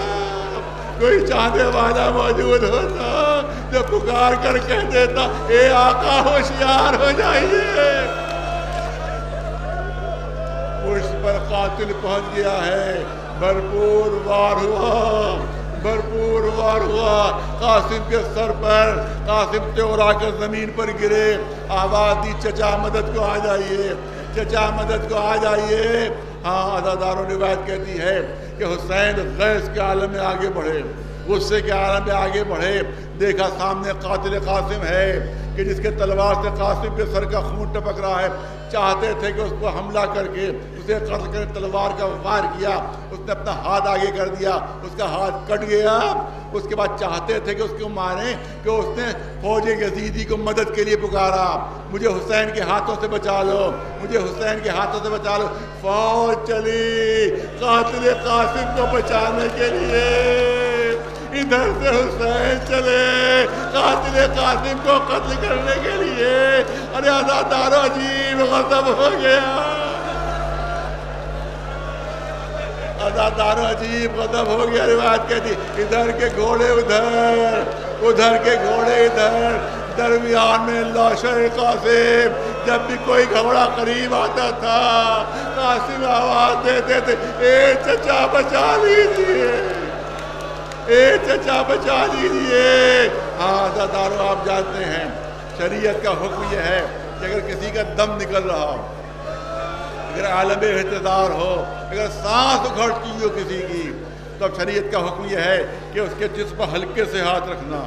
کوئی چاہنے والا موجود ہوتا جو پکار کر کہہ دیتا اے آقا ہوشیار ہو جائیے. پشت پر قاتل پہنچ گیا ہے. بھرپور وار ہوا, بھرپور وار ہوا. قاسم کے سر پر قاسم چورا کر زمین پر گرے. آواز دی چچا مدد کو آ جائیے, چچا مدد کو آ جائیے. ہاں عزاداروں روایت کہتی ہے کہ حسین غیظ کے عالم میں آگے بڑھے, غصے کے عالم میں آگے بڑھے. دیکھا سامنے قاتل قاسم ہے کہ جس کے تلوار سے قاسم کے سر کا خون ٹپک رہا ہے. چاہتے تھے کہ اس کو حملہ کر کے اسے قتل کر, تلوار کا وار کیا. اس نے اپنا ہاتھ آگے کر دیا, اس کا ہاتھ کٹ گیا. اس کے بعد چاہتے تھے کہ اس کو ماریں کہ اس نے فوج یزیدی کو مدد کے لیے پکارا, مجھے حسین کے ہاتھوں سے بچا لو, مجھے حسین کے ہاتھوں سے بچا لو. فوج چلی قاتل قاسم کو بچانے کے لیے. ادھر سے حسین چلے قاتل قاسم کو قتل کرنے کے لیے. ارے عزادارو عجیب غضب ہو گیا, عزادارو عجیب غضب ہو گیا. روایت کہتی ادھر کے گھوڑے ادھر, ادھر کے گھوڑے ادھر, درمیان میں لاشیں قاسم. جب بھی کوئی گھوڑا قریب آتا تھا قاسم آواز دیتے تھے اے چچا بچا لیجیے, اے چچا بچا لیجیے. ہاں عزادارو آپ جانتے ہیں شریعت کا حکم یہ ہے کہ اگر کسی کا دم نکل رہا ہو, اگر عالم احتضار ہو, اگر سانس اکھڑ چکی ہو کسی کی, تو اب شریعت کا حکم یہ ہے کہ اس کے جسم پر ہلکے سے ہاتھ رکھنا,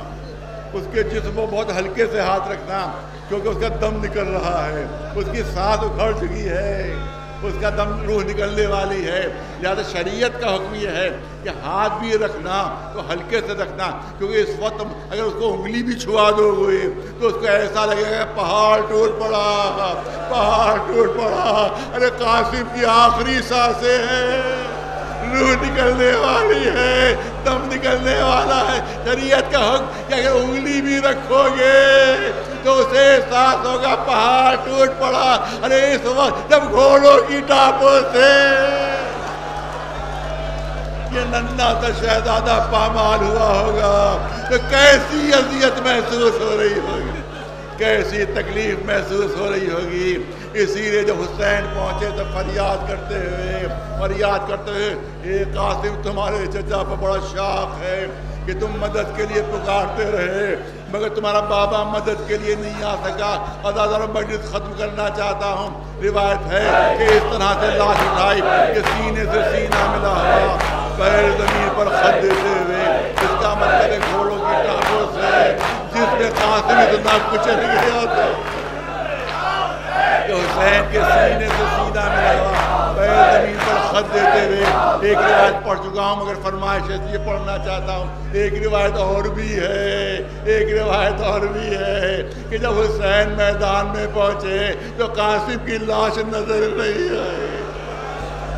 اس کے جسم کو بہت ہلکے سے ہاتھ رکھنا, کیونکہ اس کا دم نکل رہا ہے, اس کی سانس اکھڑ چکی ہے, اس کا دم روح نکلنے والی ہے. لہذا شریعت کا حکم یہ ہے کہ ہاتھ بھی رکھنا تو ہلکے سے رکھنا, کیونکہ اس وقت اگر اس کو انگلی بھی چھوا دو گے تو اس کو ایسا لگے گا پہاڑ ٹوٹ پڑا, پہاڑ ٹوٹ پڑا. ارے قاسم کی آخری سانسیں ہیں, روح نکلنے والی ہے, دم نکلنے والا ہے. شریعت کا حکم کہ اگر انگلی بھی رکھو گے تو اسے احساس ہوگا پہاڑ ٹوٹ پڑا. ارے اس وقت جب گھوڑوں کی ٹاپوں سے یہ ننھا سا شہزادہ پامال ہوا ہوگا تو کیسی اذیت محسوس ہو رہی ہوگی, کیسی تکلیف محسوس ہو رہی ہوگی. اسی لیے جب حسین پہنچے تو فریاد کرتے ہوئے اے قاسم تمہارے چچا پر بڑا شوق ہے کہ تم مدد کے لیے پکارتے رہے, مگر تمہارا بابا مدد کے لیے نہیں آ سکا. عزادارو مجلس ختم کرنا چاہتا ہوں. روایت ہے کہ اس طرح سے لاش اٹھائی کہ سینے سے سینہ ملا ہوا, پیر زمین پر خط دیتے ہوئے. اس کا مطلب ہے گھوڑوں کی ٹانگوں سے جس میں قاسم اتنا کچل گیا تھا کہ حسین کے سینے سے سینہ ملا ہوا, پیر زمین پر خط دیتے ہوئے. ایک روایت پڑھ چکا ہوں مگر فرمائش ہے یہ پڑھنا چاہتا ہوں. ایک روایت اور بھی ہے, ایک روایت اور بھی ہے کہ جب حسین میدان میں پہنچے تو قاسم کی لاش نظر نہیں آئی.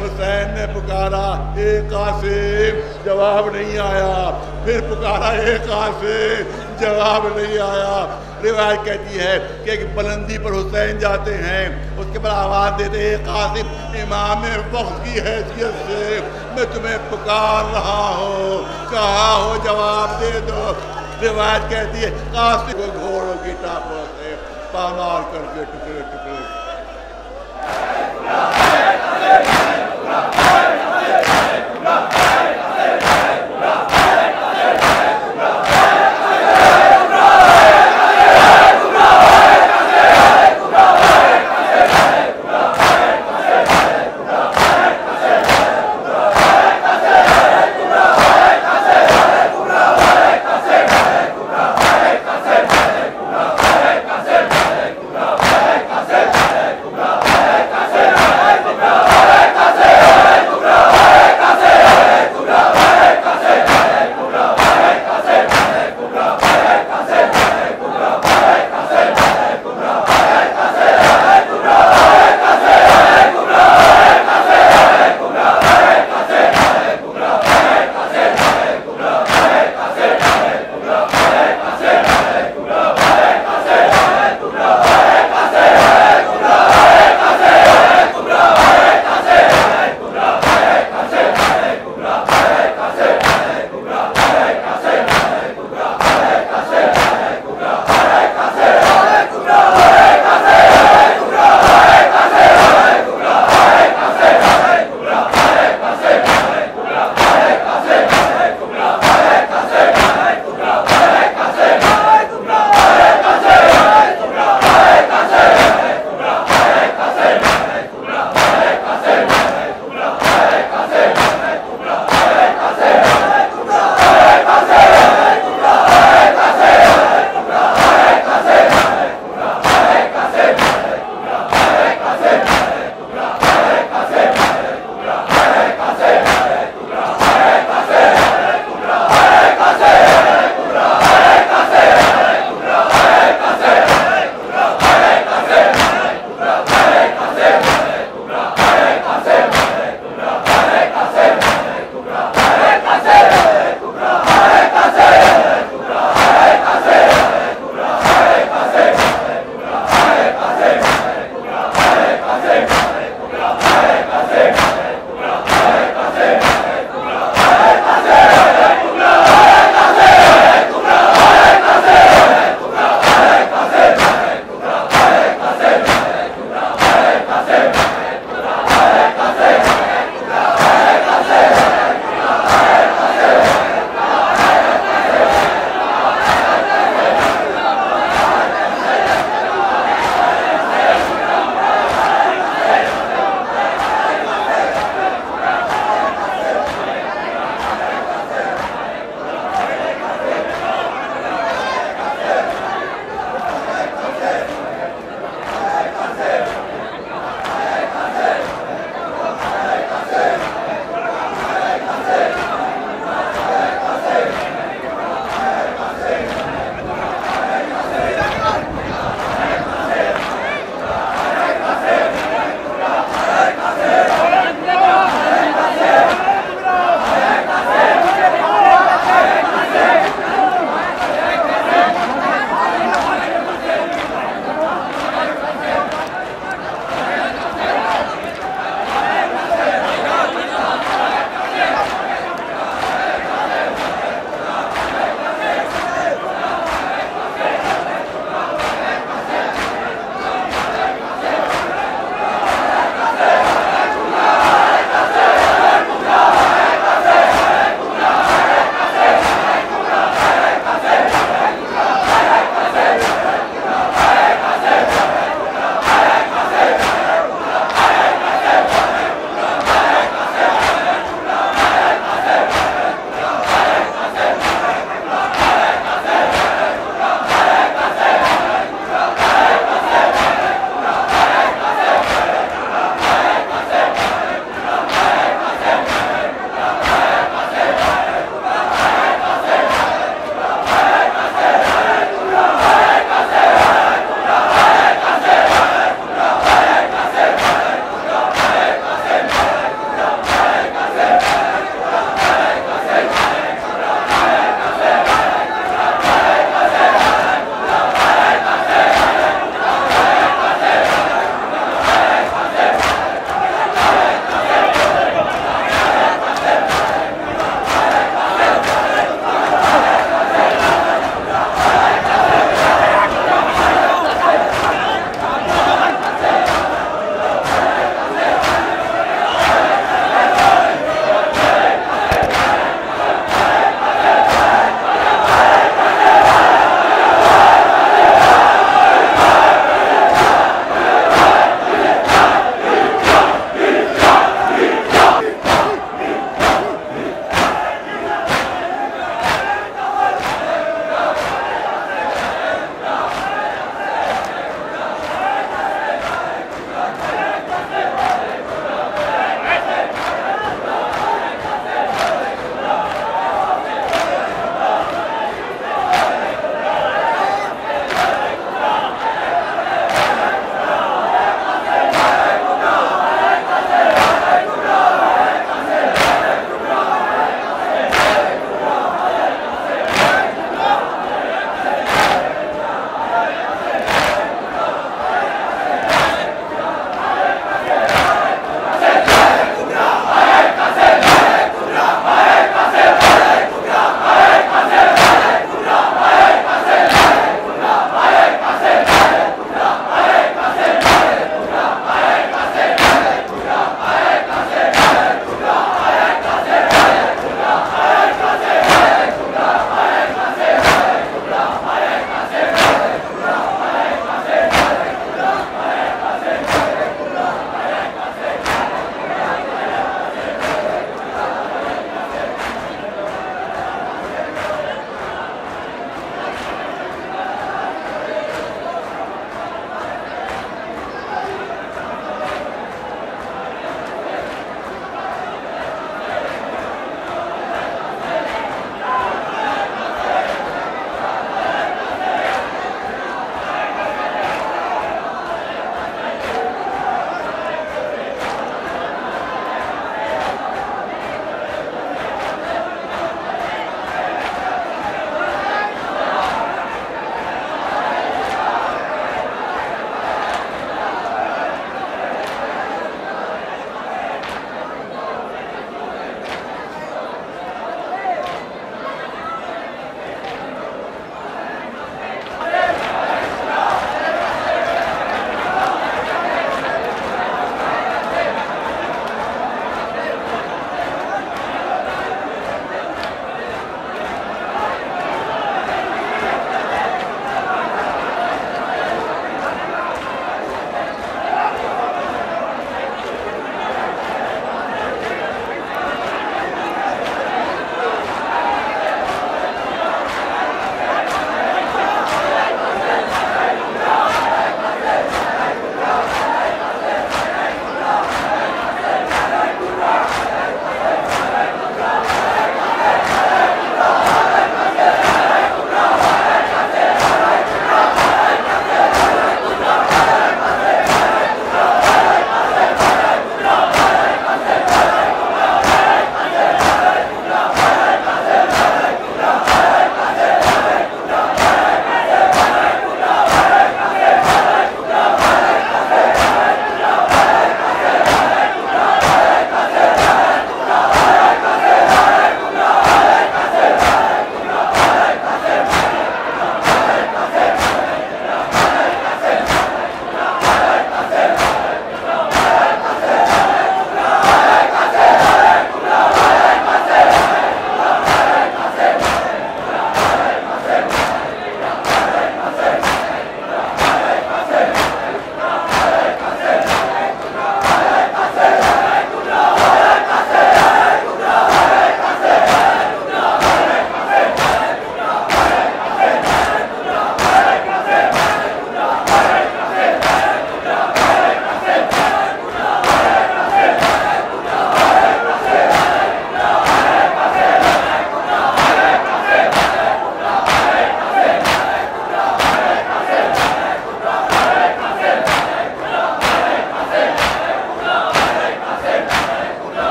حسین نے پکارا اے قاسم، جواب نہیں آیا، پھر پکارا اے قاسم، جواب نہیں آیا۔ روایت کہتی ہے کہ ایک بلندی پر حسین جاتے ہیں، اس کے بعد آواز دیتے اے قاسم، امام وقت کی حیثیت سے میں تمہیں پکار رہا ہوں، کہا ہو جواب دے دو۔ روایت کہتی ہے قاسم کو گھوڑوں کی ٹاپوں سے پامال کر کے ٹکڑے ٹکڑے